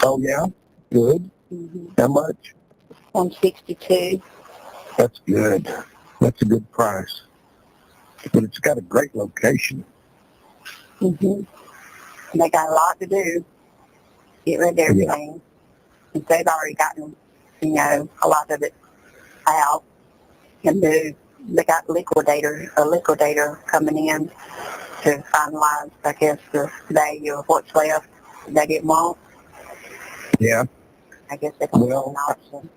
Oh, yeah? Good. How much? 162. That's good. That's a good price. But it's got a great location. They got a lot to do. Get rid of everything. And they've already gotten, a lot of it out. And they got a liquidator coming in to finalize, I guess, the value of what's left they didn't want. Yeah. I guess they can an option.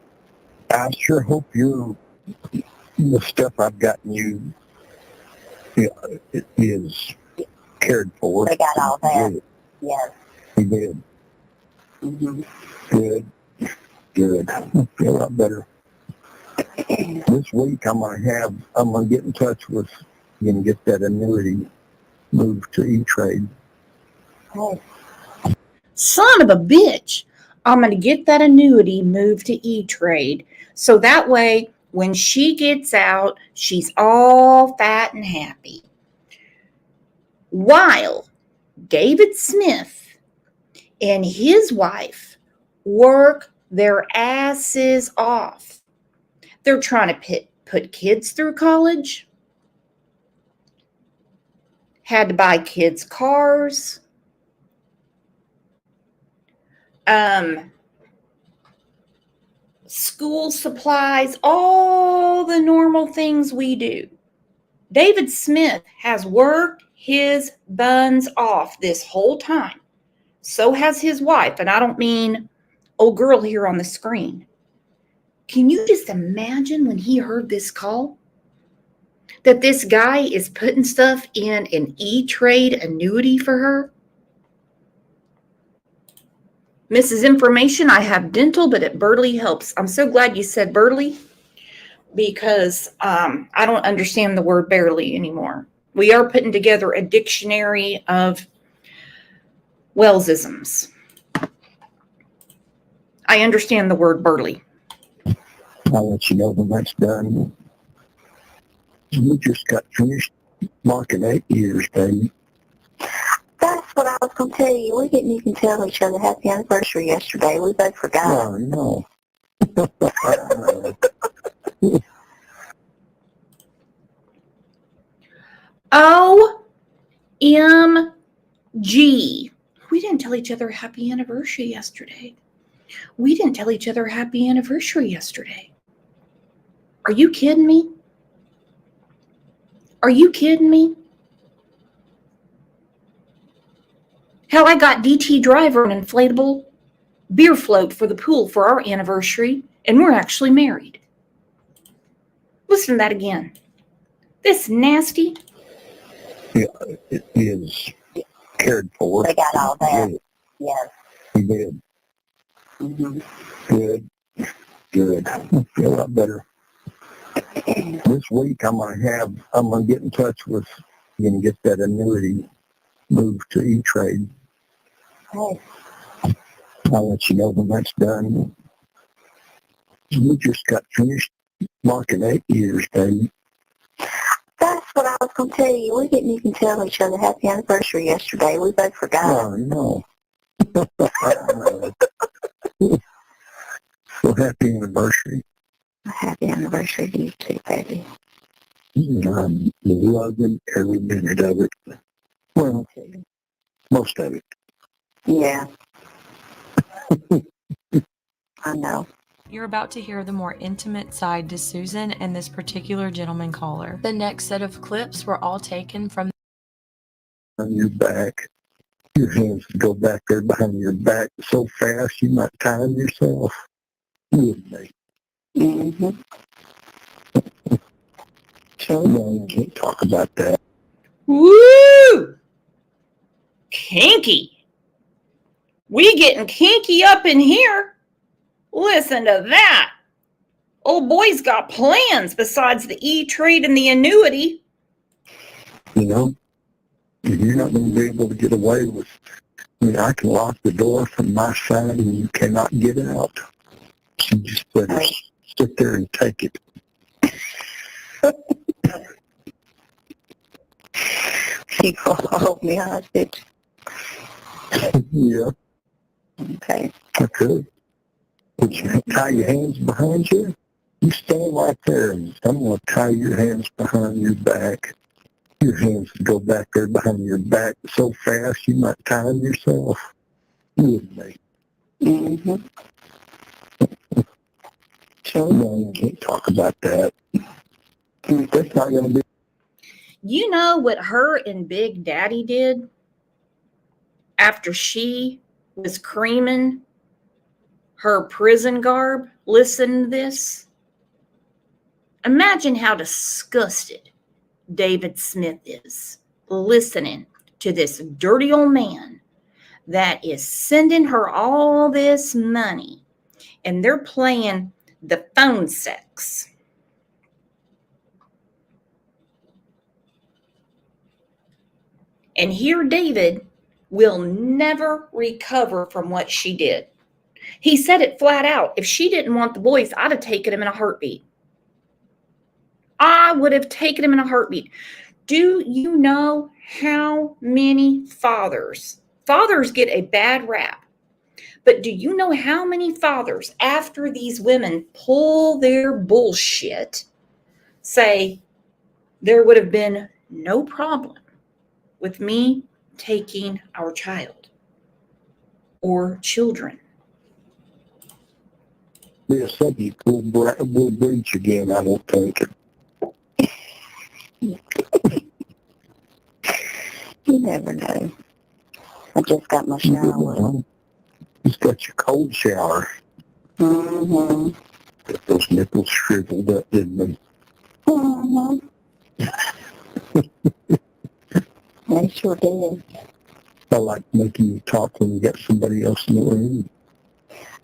I sure hope the stuff I've gotten you is cared for. They got all that. Yes. You did. Good. Good. I feel a lot better. This week I'm gonna get in touch with you and get that annuity moved to E-Trade. Oh. Son of a bitch. I'm going to get that annuity moved to E-Trade. So that way, when she gets out, she's all fat and happy. While David Smith and his wife work their asses off. They're trying to put kids through college. Had to buy kids cars. School supplies, all the normal things we do. David Smith has worked his buns off this whole time. So has his wife, and I don't mean old girl here on the screen. Can you just imagine when he heard this call? That this guy is putting stuff in an E-Trade annuity for her? Mrs. Information, I have dental, but at Burley helps. I'm so glad you said Burley because I don't understand the word barely anymore. We are putting together a dictionary of Wellsisms. I understand the word Burley. I'll let you know when that's done. We just got finished marking 8 years, baby. That's what I was going to tell you. We didn't even tell each other happy anniversary yesterday. We both forgot. Oh, no. OMG. We didn't tell each other happy anniversary yesterday. We didn't tell each other happy anniversary yesterday. Are you kidding me? Are you kidding me? Hell, I got DT Driver an inflatable beer float for the pool for our anniversary, and we're actually married. Listen to that again. This nasty. Yeah, it is cared for. They got all that. Yes. He did. Mm-hmm. Good. Good. I feel a lot better. This week I'm gonna get in touch with and get that annuity moved to E-Trade. Hey. I'll let you know when that's done. We just got finished marking 8 years, baby. That's what I was going to tell you. We didn't even tell each other happy anniversary yesterday. We both forgot. Oh, no. So happy anniversary. Happy anniversary to you too, baby. I'm loving every minute of it. Well, most of it. Yeah. I know. You're about to hear the more intimate side to Susan and this particular gentleman caller. The next set of clips were all taken from On your back. Your hands go back there behind your back so fast you might tie them yourself. Wouldn't they? Mm-hmm. So no, you can't talk about that. Woo! Kinky. We getting kinky up in here. Listen to that. Old boy's got plans besides the E-Trade and the annuity. You know, you're not going to be able to get away with, I can lock the door from my side and you cannot get out. So you just better sit there and take it. You hold me hostage. Yeah. Okay. I could. Would you tie your hands behind you? You stand right there and I'm going to tie your hands behind your back. Your hands go back there behind your back so fast you might tie them yourself. Wouldn't they? Mm-hmm. So no, you can't talk about that. That's not going to be. You know what her and Big Daddy did after she was creaming her prison garb? Listen to this. Imagine how disgusted David Smith is listening to this dirty old man that is sending her all this money, and they're playing the phone sex. And here David will never recover from what she did. He said it flat out. If she didn't want the boys, I'd have taken him in a heartbeat. I would have taken him in a heartbeat. Do you know how many fathers get a bad rap, but do you know how many fathers, after these women pull their bullshit, say there would have been no problem with me taking our child or children? Be a subject we'll breach again, I don't think. You never know. I just got my shower. Just got your cold shower. Mm-hmm. Got those nipples shriveled up, didn't they? Mm-hmm. They sure did. I like making you talk when you got somebody else in the room.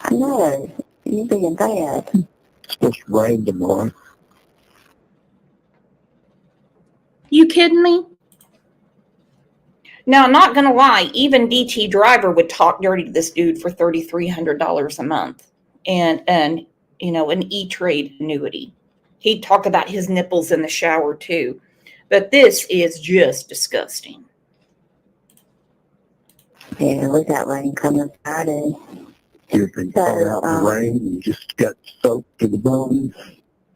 I know. You being bad. It's supposed to rain tomorrow. You kidding me? Now, I'm not gonna lie, even DT Driver would talk dirty to this dude for $3,300 a month, and an E-Trade annuity. He'd talk about his nipples in the shower too, but this is just disgusting. Yeah, we got rain coming Friday. You've been caught out in the rain and just got soaked to the bones.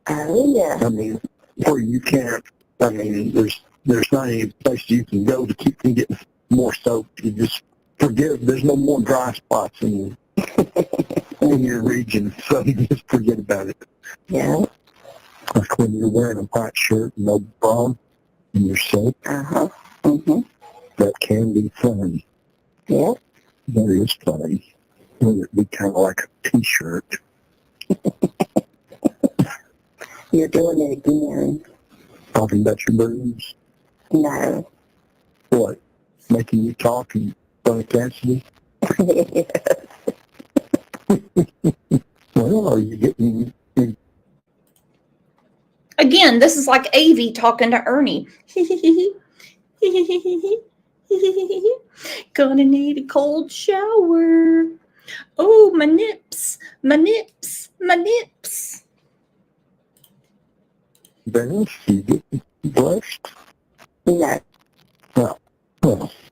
Oh yeah. I mean, where you can't. I mean, there's not any place you can go to keep from getting more soaked. You just forget. There's no more dry spots in your region, so you just forget about it. Yeah. Like when you're wearing a white shirt and no bra and you're soaked. That can be fun. Yeah. That is funny. Wouldn't it be kind of like a T-shirt? You're doing it again. Talking about your boobs? No. What? Making you talk and funny Cassidy? Well, are you getting... Again, this is like Avi talking to Ernie. Gonna need a cold shower. Oh, my nips, my nips, my nips. Dennis, you getting blushed? No. Well,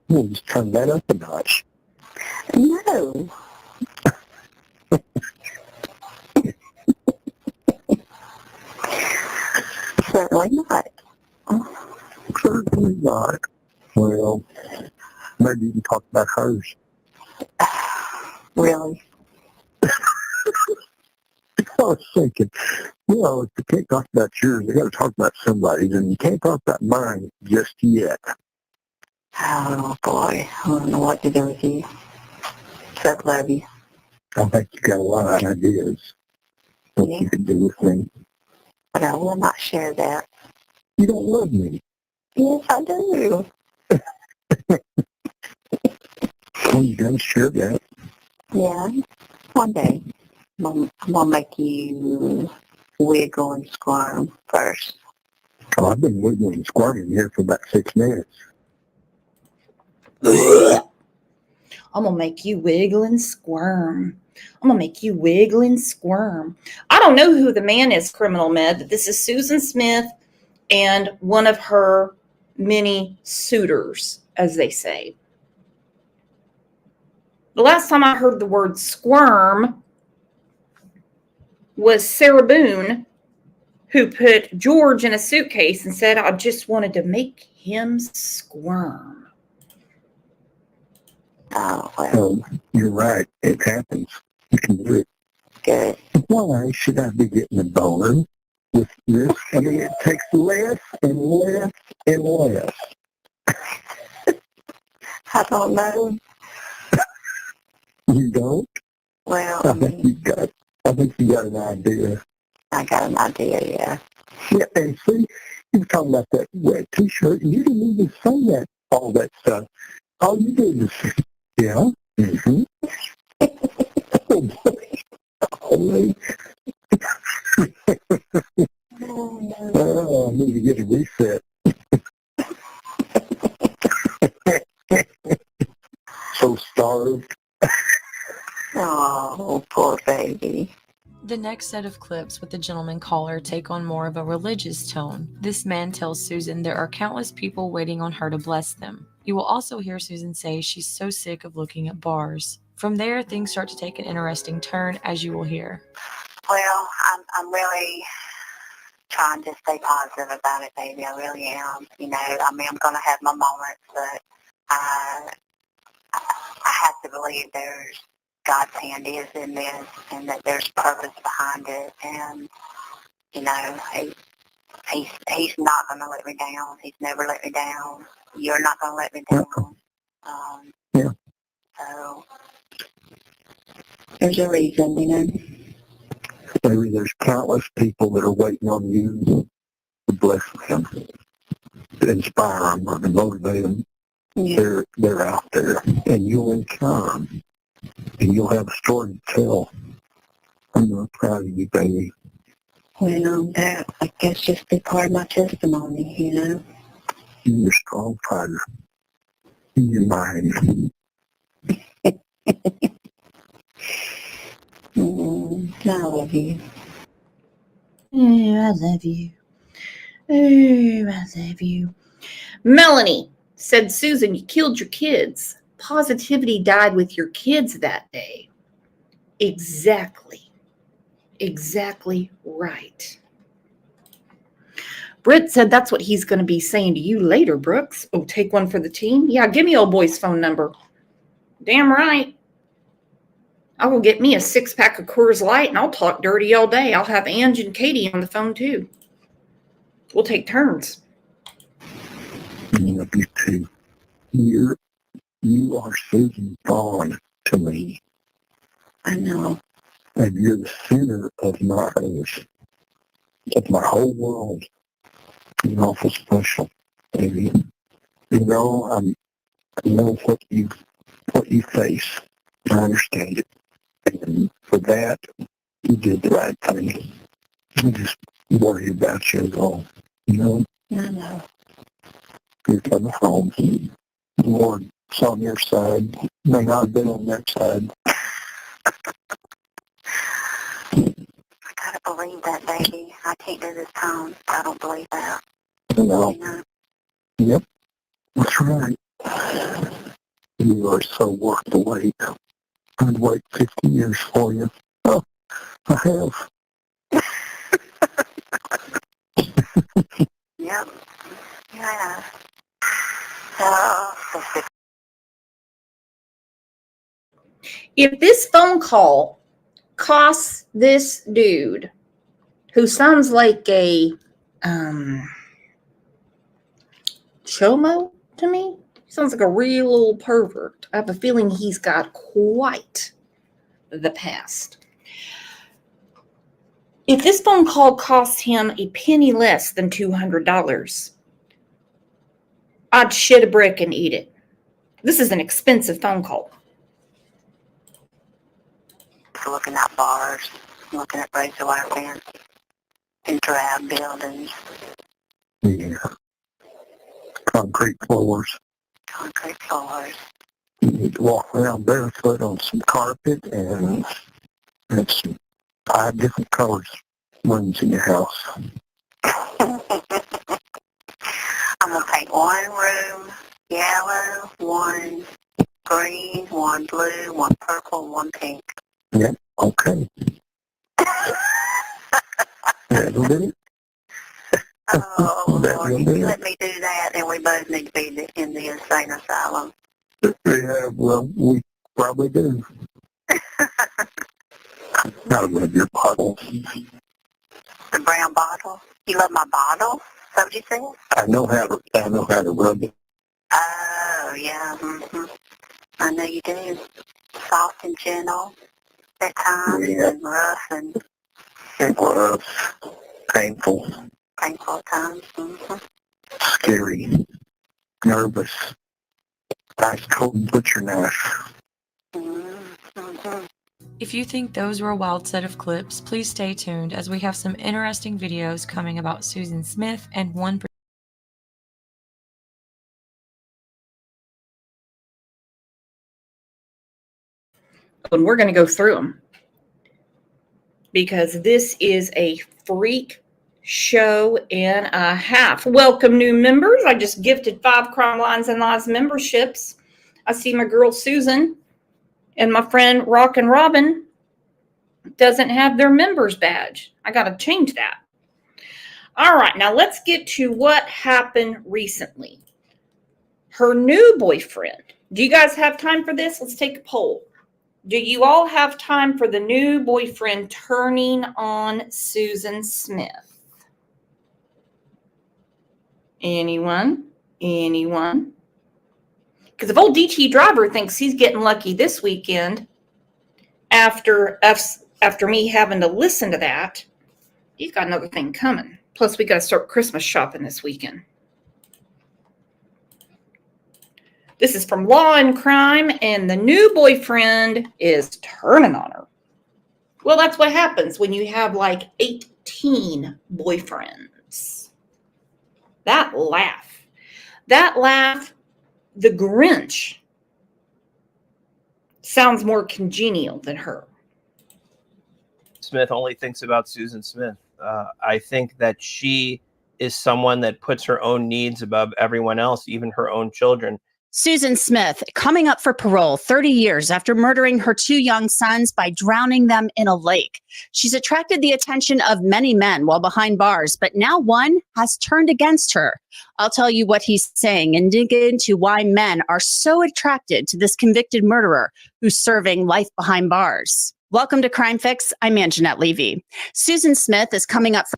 we'll just turn that up a notch. No. Certainly not. Certainly not. Well, maybe you can talk about hers. Really? I was thinking, if you can't talk about yours, you got to talk about somebody's, and you can't talk about mine just yet. Oh boy, I don't know what to do with you. Except love you. I think you got a lot of ideas what you can do with me. But I will not share that. You don't love me. Yes, I do. Well, you got to share that. Yeah, one day. I'm gonna make you wiggle and squirm first. Oh, I've been wiggling and squirming here for about 6 minutes. I'm gonna make you wiggle and squirm. I'm gonna make you wiggle and squirm. I don't know who the man is, Criminal Med, but this is Susan Smith and one of her many suitors, as they say. The last time I heard the word squirm was Sarah Boone, who put George in a suitcase and said, I just wanted to make him squirm. Oh, well. You're right. It happens. You can do it. Good. Why should I be getting a boner with this? I mean, it takes less and less and less. I don't know. You don't? Well, I think you got an idea. I got an idea, yeah. Yeah, and see, you were talking about that red T-shirt, and you didn't even say that, all that stuff. All you did was say, yeah, mm-hmm. Oh, I need to get a reset. So starved. Oh, poor baby. The next set of clips with the gentleman caller take on more of a religious tone. This man tells Susan there are countless people waiting on her to bless them. You will also hear Susan say she's so sick of looking at bars. From there, things start to take an interesting turn, as you will hear. Well, I'm really trying to stay positive about it, baby. I really am. You know, I mean, I'm going to have my moments, but I have to believe there's God's hand is in this and that there's purpose behind it. And, you know, he's not going to let me down. He's never let me down. You're not going to let me down. Yeah. So there's a reason, you know. Maybe there's countless people that are waiting on you to bless them, to inspire them, or to motivate them. Yeah. They're out there, and you'll in turn and you'll have a story to tell. I'm really proud of you, baby. Well, that I guess just be part of my testimony, you know. You're a strong fighter. You're mine. I love you. Oh, I love you. Oh, I love you. Melanie said, Susan, you killed your kids. Positivity died with your kids that day. Exactly. Exactly right. Britt said that's what he's going to be saying to you later, Brooks. Oh, take one for the team? Yeah, give me old boy's phone number. Damn right. I will get me a 6-pack of Coors Light and I'll talk dirty all day. I'll have Ange and Katie on the phone too. We'll take turns. I love you too. You are Susan Vaughn to me. I know. And you're the center of my earth, of my whole world. You're awful special, baby. You know, I know what you face. I understand it. And for that, you did the right thing. I just worry about you all. You know? I know. You're coming home. The Lord's on your side. May not have been on their side. I gotta believe that, baby. I can't do this time. I don't believe that. No. You know? Yep. That's right. You are so worth the wait. I'd wait 50 years for you. Oh, I have. Yep. Yeah. Oh, If this phone call costs this dude, who sounds like a chomo to me, sounds like a real little pervert. I have a feeling he's got quite the past. If this phone call costs him a penny less than $200, I'd shit a brick and eat it. This is an expensive phone call. looking at bars, looking at razor wire fence, and drab buildings. Yeah. Concrete floors. Concrete floors. You need to walk around barefoot on some carpet, and it's 5 different colors rooms in your house. I'm going to paint one room yellow, one green, one blue, one purple, and one pink. Yep, okay. That'll do it. Oh, Lord, if you let me do that, then we both need to be in the insane asylum. Yeah, well, we probably do. Not a love your bottle. The brown bottle? You love my bottle? Is that what you said? I know how to rub it. Oh, yeah. Mm-hmm. I know you do. Soft and gentle at times, and rough and rough, painful at times. Mm-hmm. Scary, nervous, ice cold butcher knife. Mm-hmm. If you think those were a wild set of clips, please stay tuned as we have some interesting videos coming about Susan Smith and one. And we're going to go through them because this is a freak show and a half. Welcome, new members. I just gifted 5 Crime Lines and Lies memberships. I see my girl Susan and my friend Rock and Robin doesn't have their members badge. I got to change that. All right, now let's get to what happened recently. Her new boyfriend. Do you guys have time for this? Let's take a poll. Do you all have time for the new boyfriend turning on Susan Smith? Anyone? Anyone? Because if old DT Driver thinks he's getting lucky this weekend after me having to listen to that, he's got another thing coming. Plus, we got to start Christmas shopping this weekend. This is from Law and Crime, and the new boyfriend is turning on her. Well, that's what happens when you have like 18 boyfriends. That laugh, the Grinch sounds more congenial than her. Smith only thinks about Susan Smith. I think that she is someone that puts her own needs above everyone else, even her own children. Susan Smith, coming up for parole 30 years after murdering her 2 young sons by drowning them in a lake. She's attracted the attention of many men while behind bars, but now one has turned against her. I'll tell you what he's saying and dig into why men are so attracted to this convicted murderer who's serving life behind bars. Welcome to Crime Fix. I'm Anjanette Levy. Susan Smith is coming up for...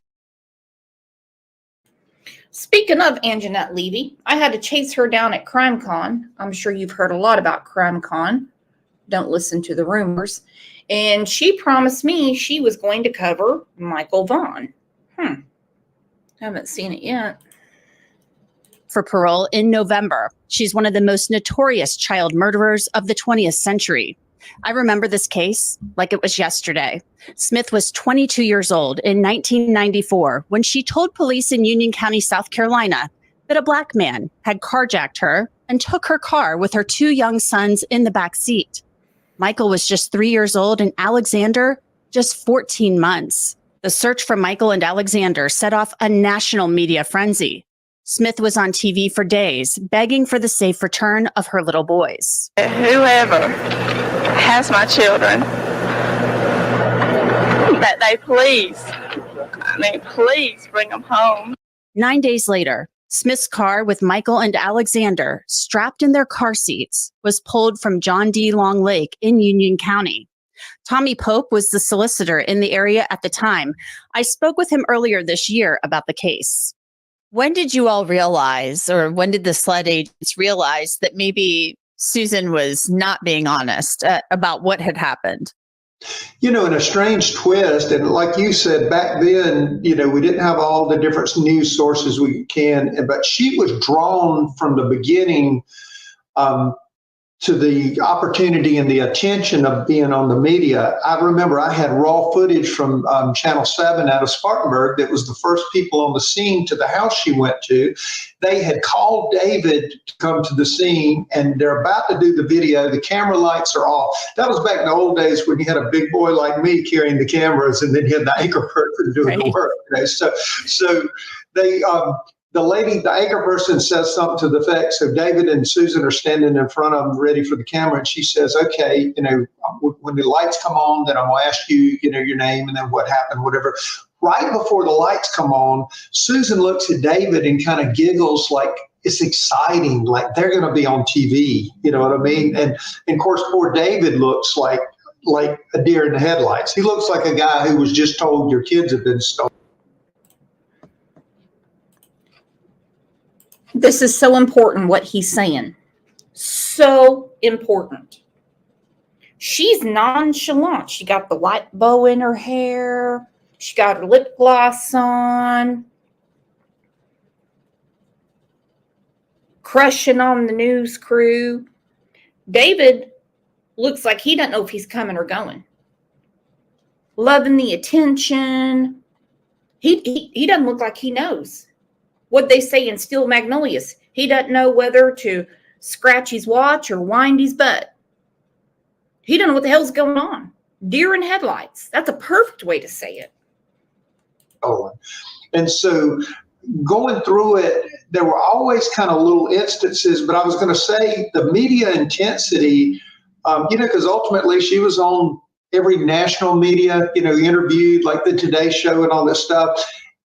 Speaking of Anjanette Levy, I had to chase her down at CrimeCon. I'm sure you've heard a lot about CrimeCon. Don't listen to the rumors. And she promised me she was going to cover Michael Vaughn. Haven't seen it yet. For parole in November. She's one of the most notorious child murderers of the 20th century. I remember this case like it was yesterday. Smith was 22 years old in 1994 when she told police in Union County, South Carolina, that a black man had carjacked her and took her car with her 2 young sons in the back seat. Michael was just 3 years old and Alexander just 14 months. The search for Michael and Alexander set off a national media frenzy. Smith was on TV for days, begging for the safe return of her little boys. Whoever has my children, that they please bring them home. 9 days later, Smith's car with Michael and Alexander strapped in their car seats was pulled from John D. Long Lake in Union County. Tommy Pope was the solicitor in the area at the time. I spoke with him earlier this year about the case. When did you all realize, or when did the SLED agents realize that maybe Susan was not being honest about what had happened? In a strange twist, and like you said, back then, we didn't have all the different news sources we can, but she was drawn from the beginning to the opportunity and the attention of being on the media. I remember I had raw footage from Channel 7 out of Spartanburg that was the first people on the scene to the house she went to. They had called David to come to the scene, and they're about to do the video. The camera lights are off. That was back in the old days when you had a big boy like me carrying the cameras, and then you had the anchor person doing the work. So they... the anchor person says something to the effect, so David and Susan are standing in front of them ready for the camera, and she says, okay, when the lights come on, then I'm going to ask you, your name and then what happened, whatever. Right before the lights come on, Susan looks at David and kind of giggles like it's exciting, like they're going to be on TV, you know what I mean? And of course, poor David looks like a deer in the headlights. He looks like a guy who was just told your kids have been stolen. This is so important what he's saying. So important. She's nonchalant. She got the white bow in her hair. She got her lip gloss on. Crushing on the news crew. David looks like he doesn't know if he's coming or going. Loving the attention. He doesn't look like he knows. What they say in Steel Magnolias, he doesn't know whether to scratch his watch or wind his butt. He doesn't know what the hell's going on. Deer in headlights. That's a perfect way to say it. Oh, and so going through it, there were always kind of little instances, but I was going to say the media intensity, because ultimately she was on every national media, interviewed like the Today Show and all this stuff.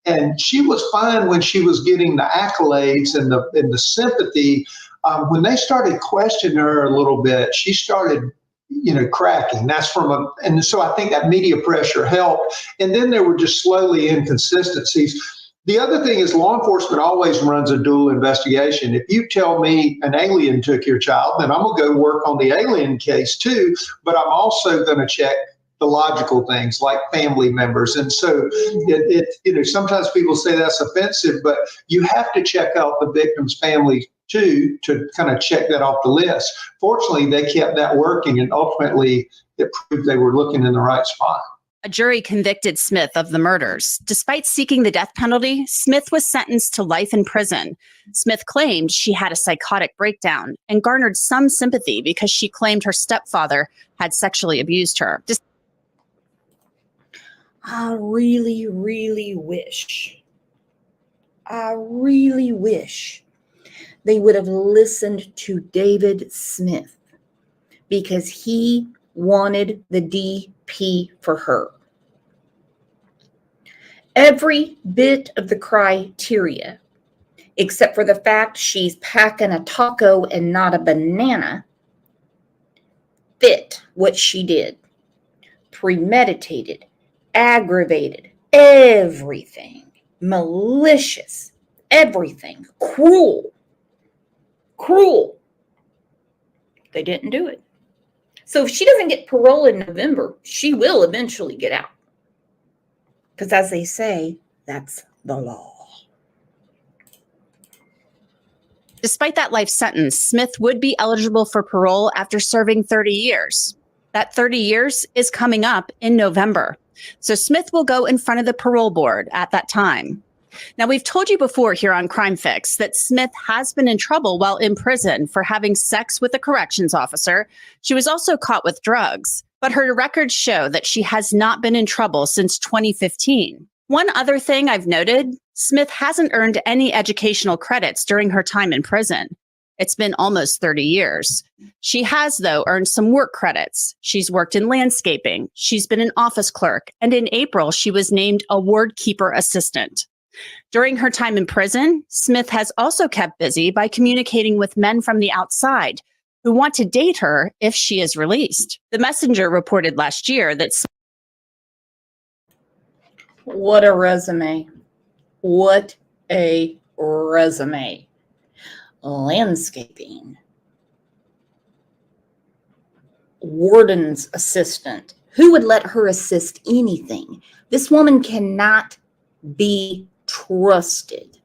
And she was fine when she was getting the accolades and the sympathy. When they started questioning her a little bit, she started, cracking. And so I think that media pressure helped. And then there were just slowly inconsistencies. The other thing is law enforcement always runs a dual investigation. If you tell me an alien took your child, then I'm going to go work on the alien case too, but I'm also going to check the logical things like family members. And so sometimes people say that's offensive, but you have to check out the victim's family too, to kind of check that off the list. Fortunately, they kept that working, and ultimately it proved they were looking in the right spot. A jury convicted Smith of the murders. Despite seeking the death penalty, Smith was sentenced to life in prison. Smith claimed she had a psychotic breakdown and garnered some sympathy because she claimed her stepfather had sexually abused her. I really, really wish they would have listened to David Smith, because he wanted the DP for her. Every bit of the criteria, except for the fact she's packing a taco and not a banana, fit what she did. Premeditated, aggravated, everything. Malicious, everything. Cruel. They didn't do it. So if she doesn't get parole in November, she will eventually get out. Because as they say, that's the law. Despite that life sentence, Smith would be eligible for parole after serving 30 years. That 30 years is coming up in November. So Smith will go in front of the parole board at that time. Now, we've told you before here on Crime Fix that Smith has been in trouble while in prison for having sex with a corrections officer. She was also caught with drugs, but her records show that she has not been in trouble since 2015. One other thing I've noted, Smith hasn't earned any educational credits during her time in prison. It's been almost 30 years. She has, though, earned some work credits. She's worked in landscaping. She's been an office clerk. And in April, she was named a ward keeper assistant. During her time in prison, Smith has also kept busy by communicating with men from the outside who want to date her if she is released. The Messenger reported last year that... What a resume. What a resume. Landscaping. Warden's assistant. Who would let her assist anything? This woman cannot be trusted.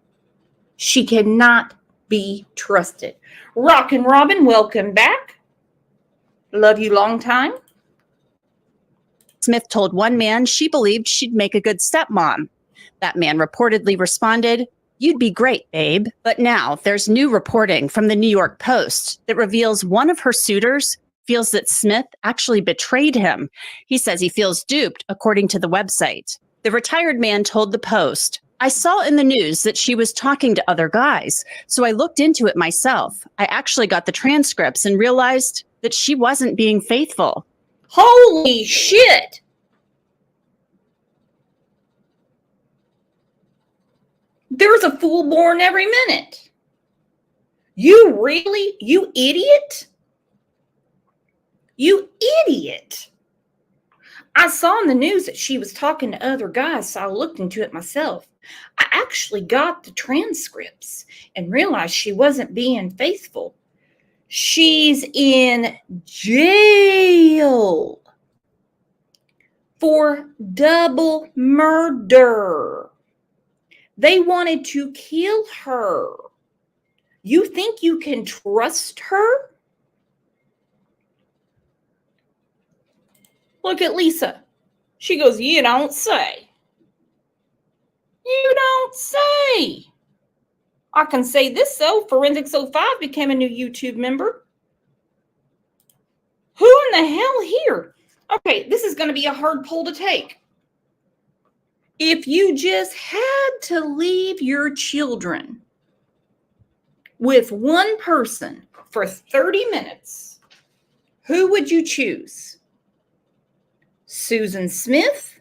She cannot be trusted. Rockin' Robin, welcome back. Love you long time. Smith told one man she believed she'd make a good stepmom. That man reportedly responded, "You'd be great, babe." But now there's new reporting from the New York Post that reveals one of her suitors feels that Smith actually betrayed him. He says he feels duped, according to the website. The retired man told the Post, "I saw in the news that she was talking to other guys, so I looked into it myself. I actually got the transcripts and realized that she wasn't being faithful." Holy shit! There's a fool born every minute. You really? You idiot? You idiot. I saw in the news that she was talking to other guys, so I looked into it myself. I actually got the transcripts and realized she wasn't being faithful. She's in jail for double murder. They wanted to kill her. You think you can trust her? Look at Lisa. She goes, "You don't say. You don't say." I can say this, though. Forensics 05 became a new YouTube member. Who in the hell here? Okay, this is going to be a hard poll to take. If you just had to leave your children with one person for 30 minutes, who would you choose? Susan Smith,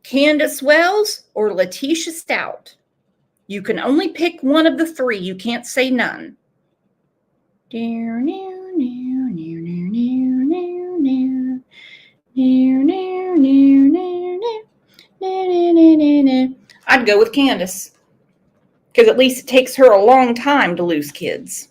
Candace Wells, or Letitia Stout? You can only pick one of the three. You can't say none. I'd go with Candace, because at least it takes her a long time to lose kids.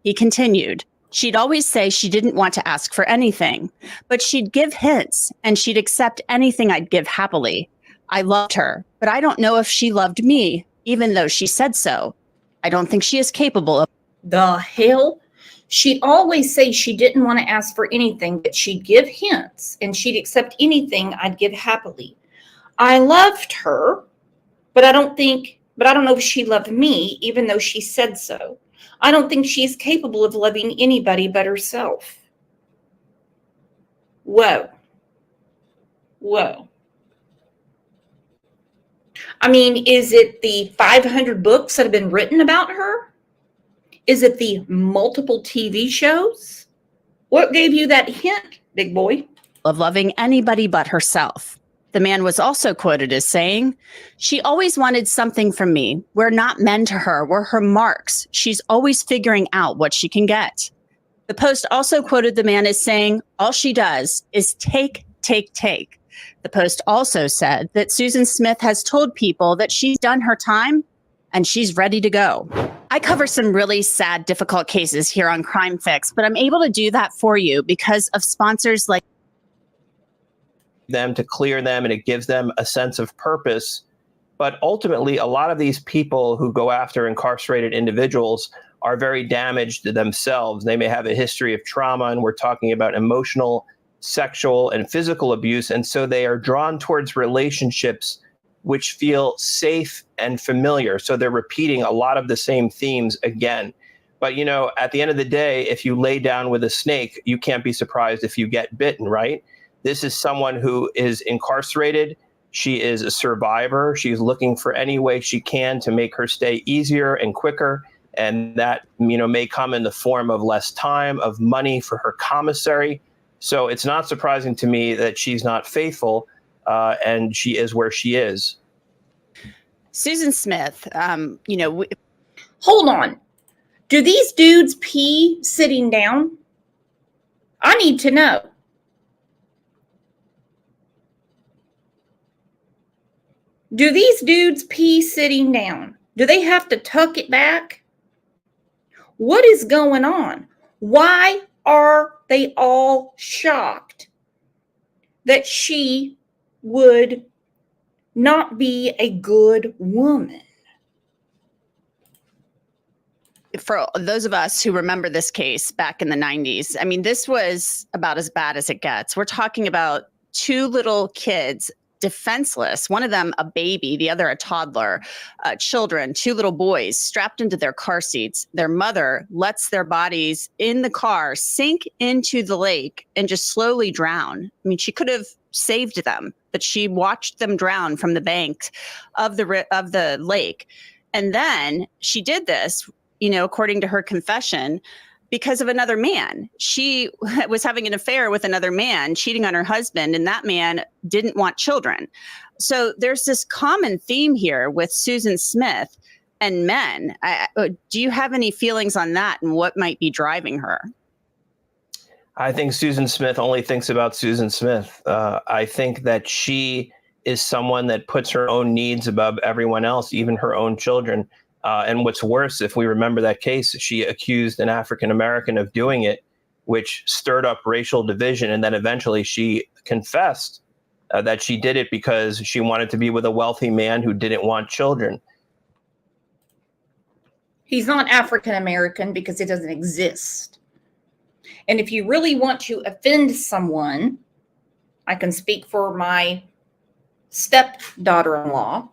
He continued, "She'd always say she didn't want to ask for anything, but she'd give hints and she'd accept anything I'd give happily. I loved her, but I don't know if she loved me, even though she said so. I don't think she is capable of. The hell? She'd always say she didn't want to ask for anything, but she'd give hints and she'd accept anything I'd give happily. I loved her, but I don't know if she loved me, even though she said so. I don't think she's capable of loving anybody but herself. Whoa. Whoa. I mean, is it the 500 books that have been written about her? Is it the multiple TV shows? What gave you that hint, big boy? Of loving anybody but herself. The man was also quoted as saying, "She always wanted something from me. We're not men to her. We're her marks. She's always figuring out what she can get." The Post also quoted the man as saying, "All she does is take, take, take." The Post also said that Susan Smith has told people that she's done her time and she's ready to go. I cover some really sad, difficult cases here on Crime Fix, but I'm able to do that for you because of sponsors like them to clear them, and it gives them a sense of purpose. But ultimately, a lot of these people who go after incarcerated individuals are very damaged themselves. They may have a history of trauma, and we're talking about emotional, sexual, and physical abuse. And so they are drawn towards relationships which feel safe and familiar. So they're repeating a lot of the same themes again. But, you know, at the end of the day, if you lay down with a snake, you can't be surprised if you get bitten, right? This is someone who is incarcerated. She is a survivor. She's looking for any way she can to make her stay easier and quicker. And that, you know, may come in the form of less time, of money for her commissary. So it's not surprising to me that she's not faithful, and she is where she is. Susan Smith, Hold on. Do these dudes pee sitting down? I need to know. Do these dudes pee sitting down? Do they have to tuck it back? What is going on? Why are they all shocked that she would not be a good woman? For those of us who remember this case back in the 90s, I mean, this was about as bad as it gets. We're talking about two little kids, defenseless, one of them a baby, the other a toddler, children, two little boys strapped into their car seats. Their mother lets their bodies in the car sink into the lake and just slowly drown. I mean, she could have saved them, but she watched them drown from the bank of the lake. And then she did this, you know, according to her confession, because of another man. She was having an affair with another man, cheating on her husband, and that man didn't want children. So there's this common theme here with Susan Smith and men. Do you have any feelings on that and what might be driving her? I think Susan Smith only thinks about Susan Smith. I think that she is someone that puts her own needs above everyone else, even her own children. And what's worse, if we remember that case, she accused an African-American of doing it, which stirred up racial division. And then eventually she confessed that she did it because she wanted to be with a wealthy man who didn't want children. He's not African-American because it doesn't exist. And if you really want to offend someone, I can speak for my stepdaughter-in-law,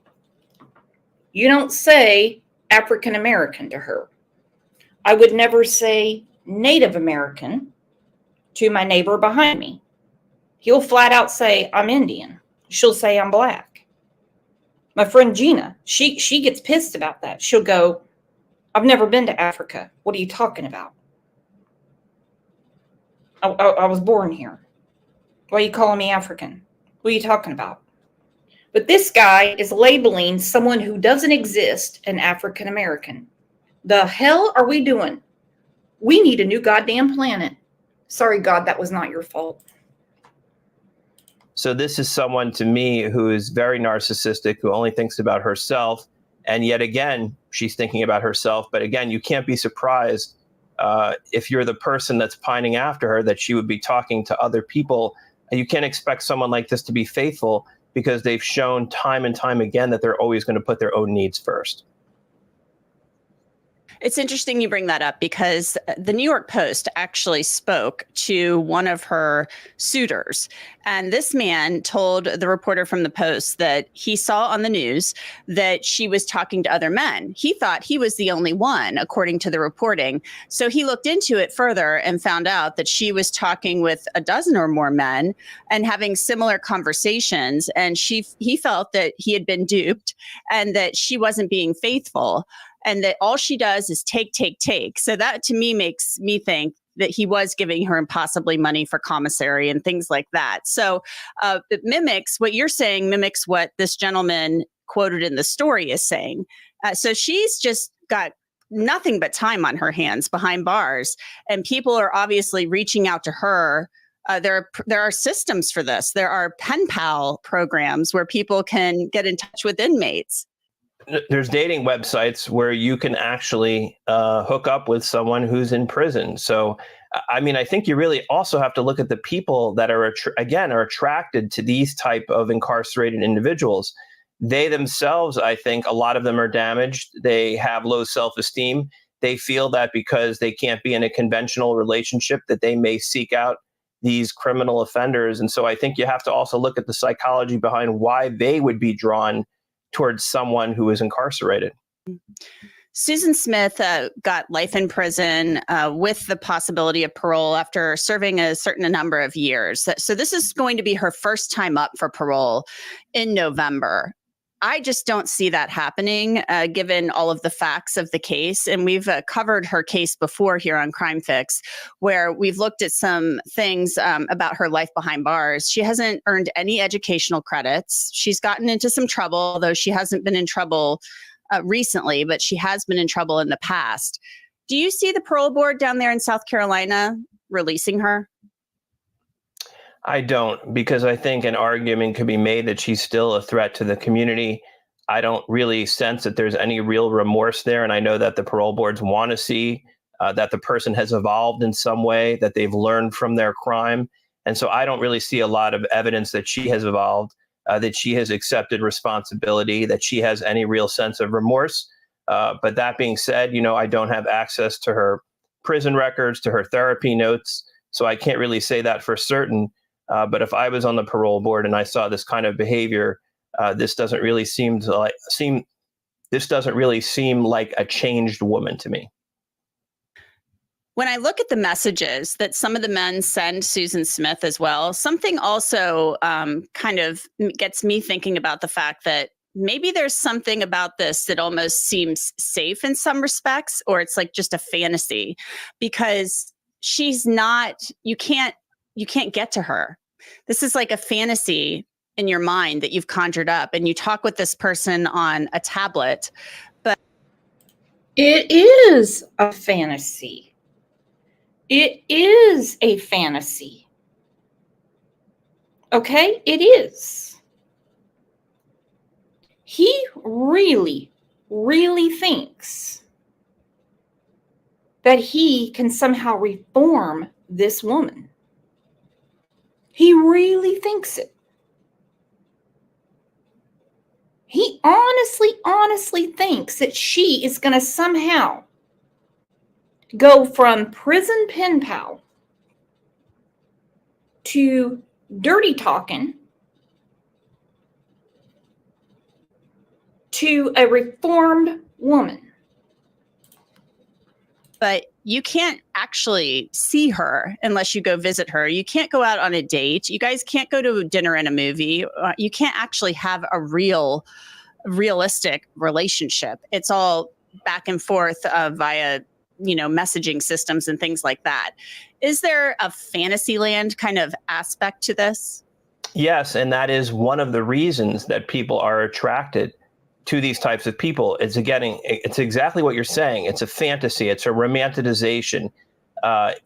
you don't say African American to her. I would never say Native American to my neighbor behind me. He'll flat out say, I'm Indian. She'll say, I'm black. My friend Gina, she gets pissed about that. She'll go, I've never been to Africa. What are you talking about? I was born here. Why are you calling me African? What are you talking about? But this guy is labeling someone who doesn't exist an African American. The hell are we doing? We need a new goddamn planet. Sorry, God, that was not your fault. So this is someone to me who is very narcissistic, who only thinks about herself. And yet again, she's thinking about herself. But again, you can't be surprised if you're the person that's pining after her that she would be talking to other people. And you can't expect someone like this to be faithful, because they've shown time and time again that they're always going to put their own needs first. It's interesting you bring that up because the New York Post actually spoke to one of her suitors. And this man told the reporter from the Post that he saw on the news that she was talking to other men. He thought he was the only one, according to the reporting. So he looked into it further and found out that she was talking with a dozen or more men and having similar conversations. And he felt that he had been duped and that she wasn't being faithful, and that all she does is take. So that to me makes me think that he was giving her possibly money for commissary and things like that. So it mimics what you're saying, mimics what this gentleman quoted in the story is saying. So she's just got nothing but time on her hands behind bars, and people are obviously reaching out to her. There are systems for this. There are pen pal programs where people can get in touch with inmates. There's dating websites where you can actually hook up with someone who's in prison. So, I mean, I think you really also have to look at the people that are attracted to these type of incarcerated individuals. They themselves, I think, a lot of them are damaged. They have low self-esteem. They feel that because they can't be in a conventional relationship that they may seek out these criminal offenders. And so I think you have to also look at the psychology behind why they would be drawn towards someone who is incarcerated. Susan Smith got life in prison with the possibility of parole after serving a certain number of years. So this is going to be her first time up for parole in November. I just don't see that happening, given all of the facts of the case. And we've covered her case before here on Crime Fix, where we've looked at some things about her life behind bars. She hasn't earned any educational credits. She's gotten into some trouble, though she hasn't been in trouble recently, but she has been in trouble in the past. Do you see the parole board down there in South Carolina releasing her? I don't, because I think an argument could be made that she's still a threat to the community. I don't really sense that there's any real remorse there. And I know that the parole boards want to see that the person has evolved in some way, that they've learned from their crime. And so I don't really see a lot of evidence that she has evolved, that she has accepted responsibility, that she has any real sense of remorse. But that being said, I don't have access to her prison records, to her therapy notes. So I can't really say that for certain. But if I was on the parole board and I saw this kind of behavior, this doesn't really seem like a changed woman to me. When I look at the messages that some of the men send Susan Smith as well, something also kind of gets me thinking about the fact that maybe there's something about this that almost seems safe in some respects, or it's like just a fantasy, because she's not, you can't get to her. This is like a fantasy in your mind that you've conjured up, and you talk with this person on a tablet. But it is a fantasy. It is a fantasy. Okay? It is. He really, really thinks that he can somehow reform this woman. He really thinks it. He honestly thinks that she is going to somehow go from prison pen pal to dirty talking to a reformed woman. But you can't actually see her unless you go visit her. You can't go out on a date. You guys can't go to dinner and a movie. You can't actually have a realistic relationship. It's all back and forth via, messaging systems and things like that. Is there a Fantasyland kind of aspect to this? Yes, and that is one of the reasons that people are attracted to these types of people. It's exactly what you're saying. It's a fantasy. It's a romanticization.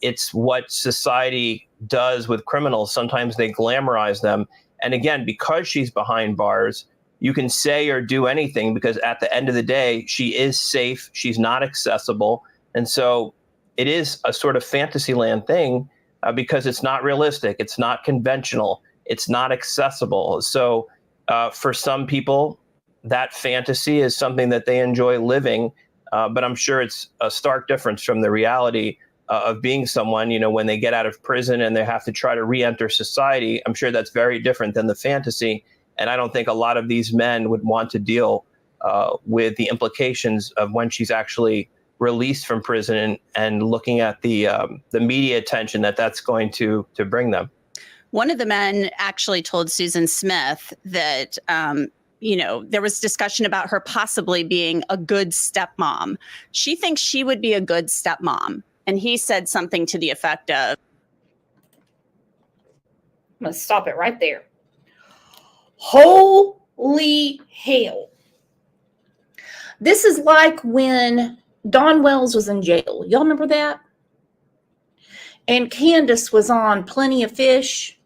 It's what society does with criminals. Sometimes they glamorize them. And again, because she's behind bars, you can say or do anything, because at the end of the day, she is safe. She's not accessible. And so it is a sort of Fantasyland thing because it's not realistic. It's not conventional. It's not accessible. So for some people, that fantasy is something that they enjoy living. But I'm sure it's a stark difference from the reality of being someone, when they get out of prison and they have to try to re-enter society. I'm sure that's very different than the fantasy. And I don't think a lot of these men would want to deal with the implications of when she's actually released from prison and looking at the media attention that's going to bring them. One of the men actually told Susan Smith that, there was discussion about her possibly being a good stepmom. She thinks she would be a good stepmom. And he said something to the effect of, I'm going to stop it right there. Holy hell. This is like when Dawn Wells was in jail. Y'all remember that? And Candace was on Plenty of Fish.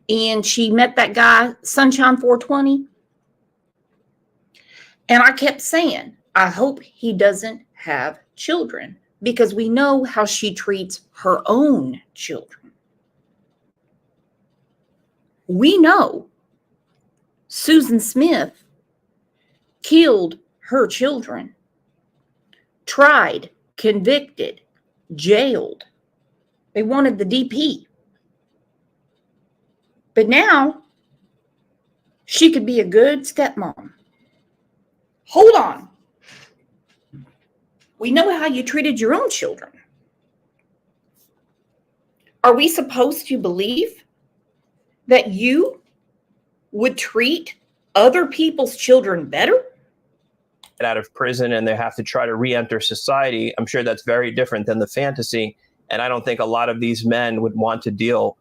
And she met that guy, Sunshine 420. And I kept saying, I hope he doesn't have children, because we know how she treats her own children. We know Susan Smith killed her children, tried, convicted, jailed. They wanted the DP. But now she could be a good stepmom. Hold on. We know how you treated your own children. Are we supposed to believe that you would treat other people's children better? Out of prison and they have to try to re-enter society. I'm sure that's very different than the fantasy. And I don't think a lot of these men would want to deal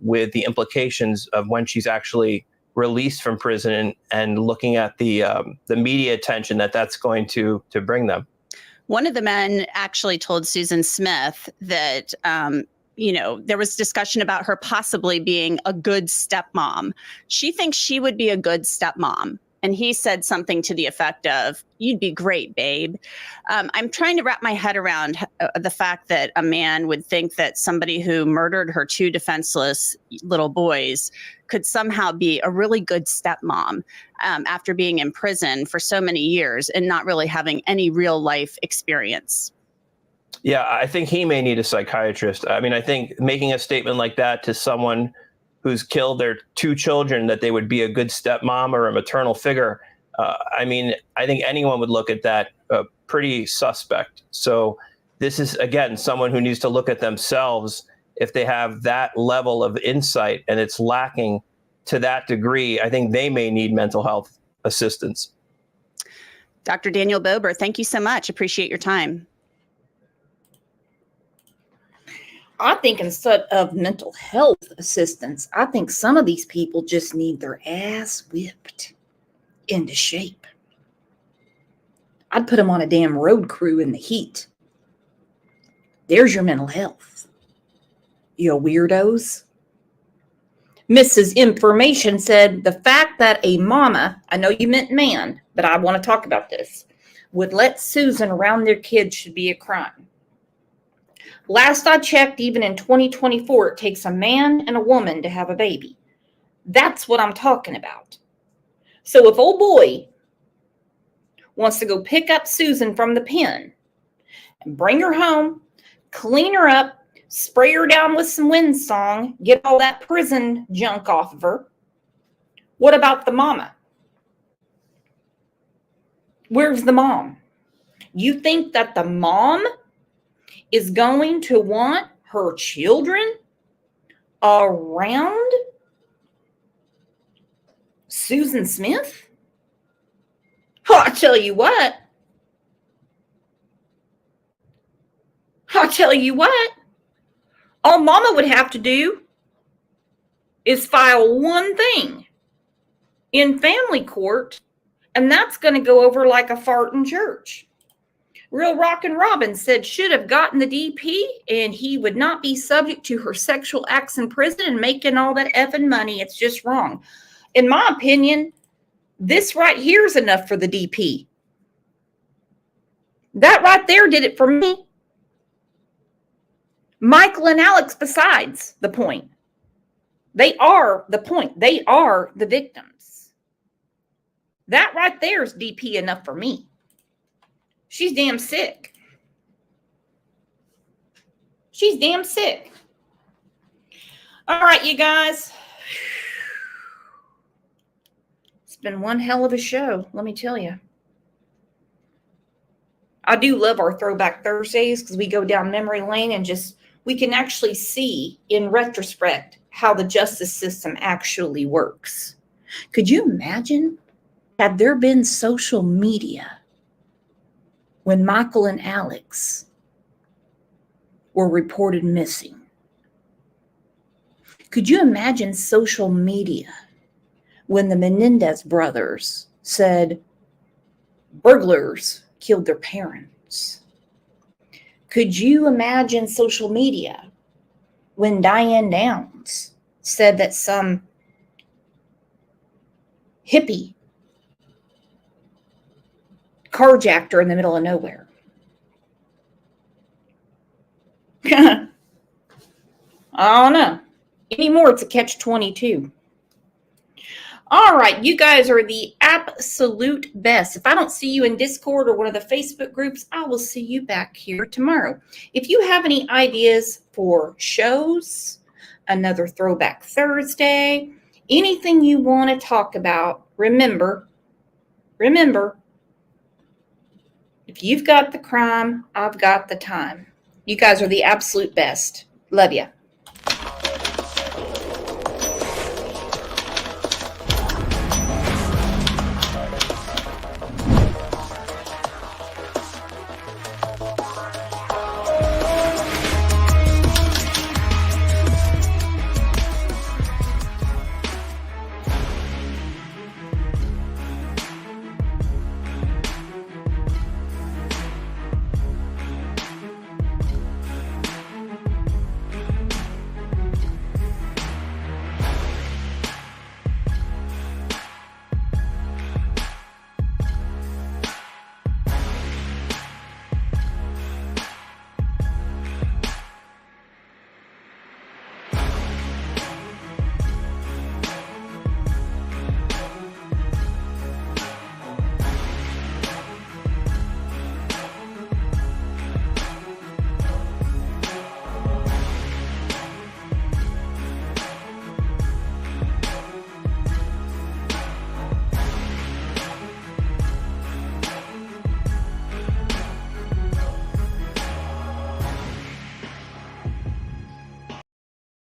with the implications of when she's actually released from prison and looking at the media attention that's going to bring them. one of the men actually told Susan Smith that, there was discussion about her possibly being a good stepmom. She thinks she would be a good stepmom. And he said something to the effect of, "You'd be great, babe." I'm trying to wrap my head around the fact that a man would think that somebody who murdered her two defenseless little boys could somehow be a really good stepmom after being in prison for so many years and not really having any real life experience. Yeah, I think he may need a psychiatrist. I mean, I think making a statement like that to someone who's killed their two children, that they would be a good stepmom or a maternal figure. I think anyone would look at that pretty suspect. So this is, again, someone who needs to look at themselves. If they have that level of insight and it's lacking to that degree, I think they may need mental health assistance. Dr. Daniel Bober, thank you so much. Appreciate your time. I think instead of mental health assistance, I think some of these people just need their ass whipped into shape. I'd put them on a damn road crew in the heat. There's your mental health, you weirdos. Mrs. Information said the fact that a mama, I know you meant man, but I want to talk about this, would let Susan around their kids should be a crime. Last I checked, even in 2024, it takes a man and a woman to have a baby. That's what I'm talking about. So if old boy wants to go pick up Susan from the pen and bring her home, clean her up, spray her down with some Windsong, get all that prison junk off of her, what about the mama? Where's the mom? You think that the mom is going to want her children around Susan Smith? Oh, I'll tell you what. All mama would have to do is file one thing in family court, and that's going to go over like a fart in church. Real Rockin' Robin said should have gotten the DP and he would not be subject to her sexual acts in prison and making all that effing money. It's just wrong. In my opinion, this right here is enough for the DP. That right there did it for me. Michael and Alex, besides the point. They are the point. They are the victims. That right there is DP enough for me. She's damn sick. She's damn sick. All right, you guys. It's been one hell of a show, let me tell you. I do love our Throwback Thursdays because we go down memory lane and we can actually see in retrospect how the justice system actually works. Could you imagine had there been social media when Michael and Alex were reported missing? Could you imagine social media when the Menendez brothers said burglars killed their parents? Could you imagine social media when Diane Downs said that some hippie carjacked her in the middle of nowhere? I don't know. Anymore, it's a catch-22. All right, you guys are the absolute best. If I don't see you in Discord or one of the Facebook groups, I will see you back here tomorrow. If you have any ideas for shows, another Throwback Thursday, anything you want to talk about, remember, if you've got the crime, I've got the time. You guys are the absolute best. Love ya.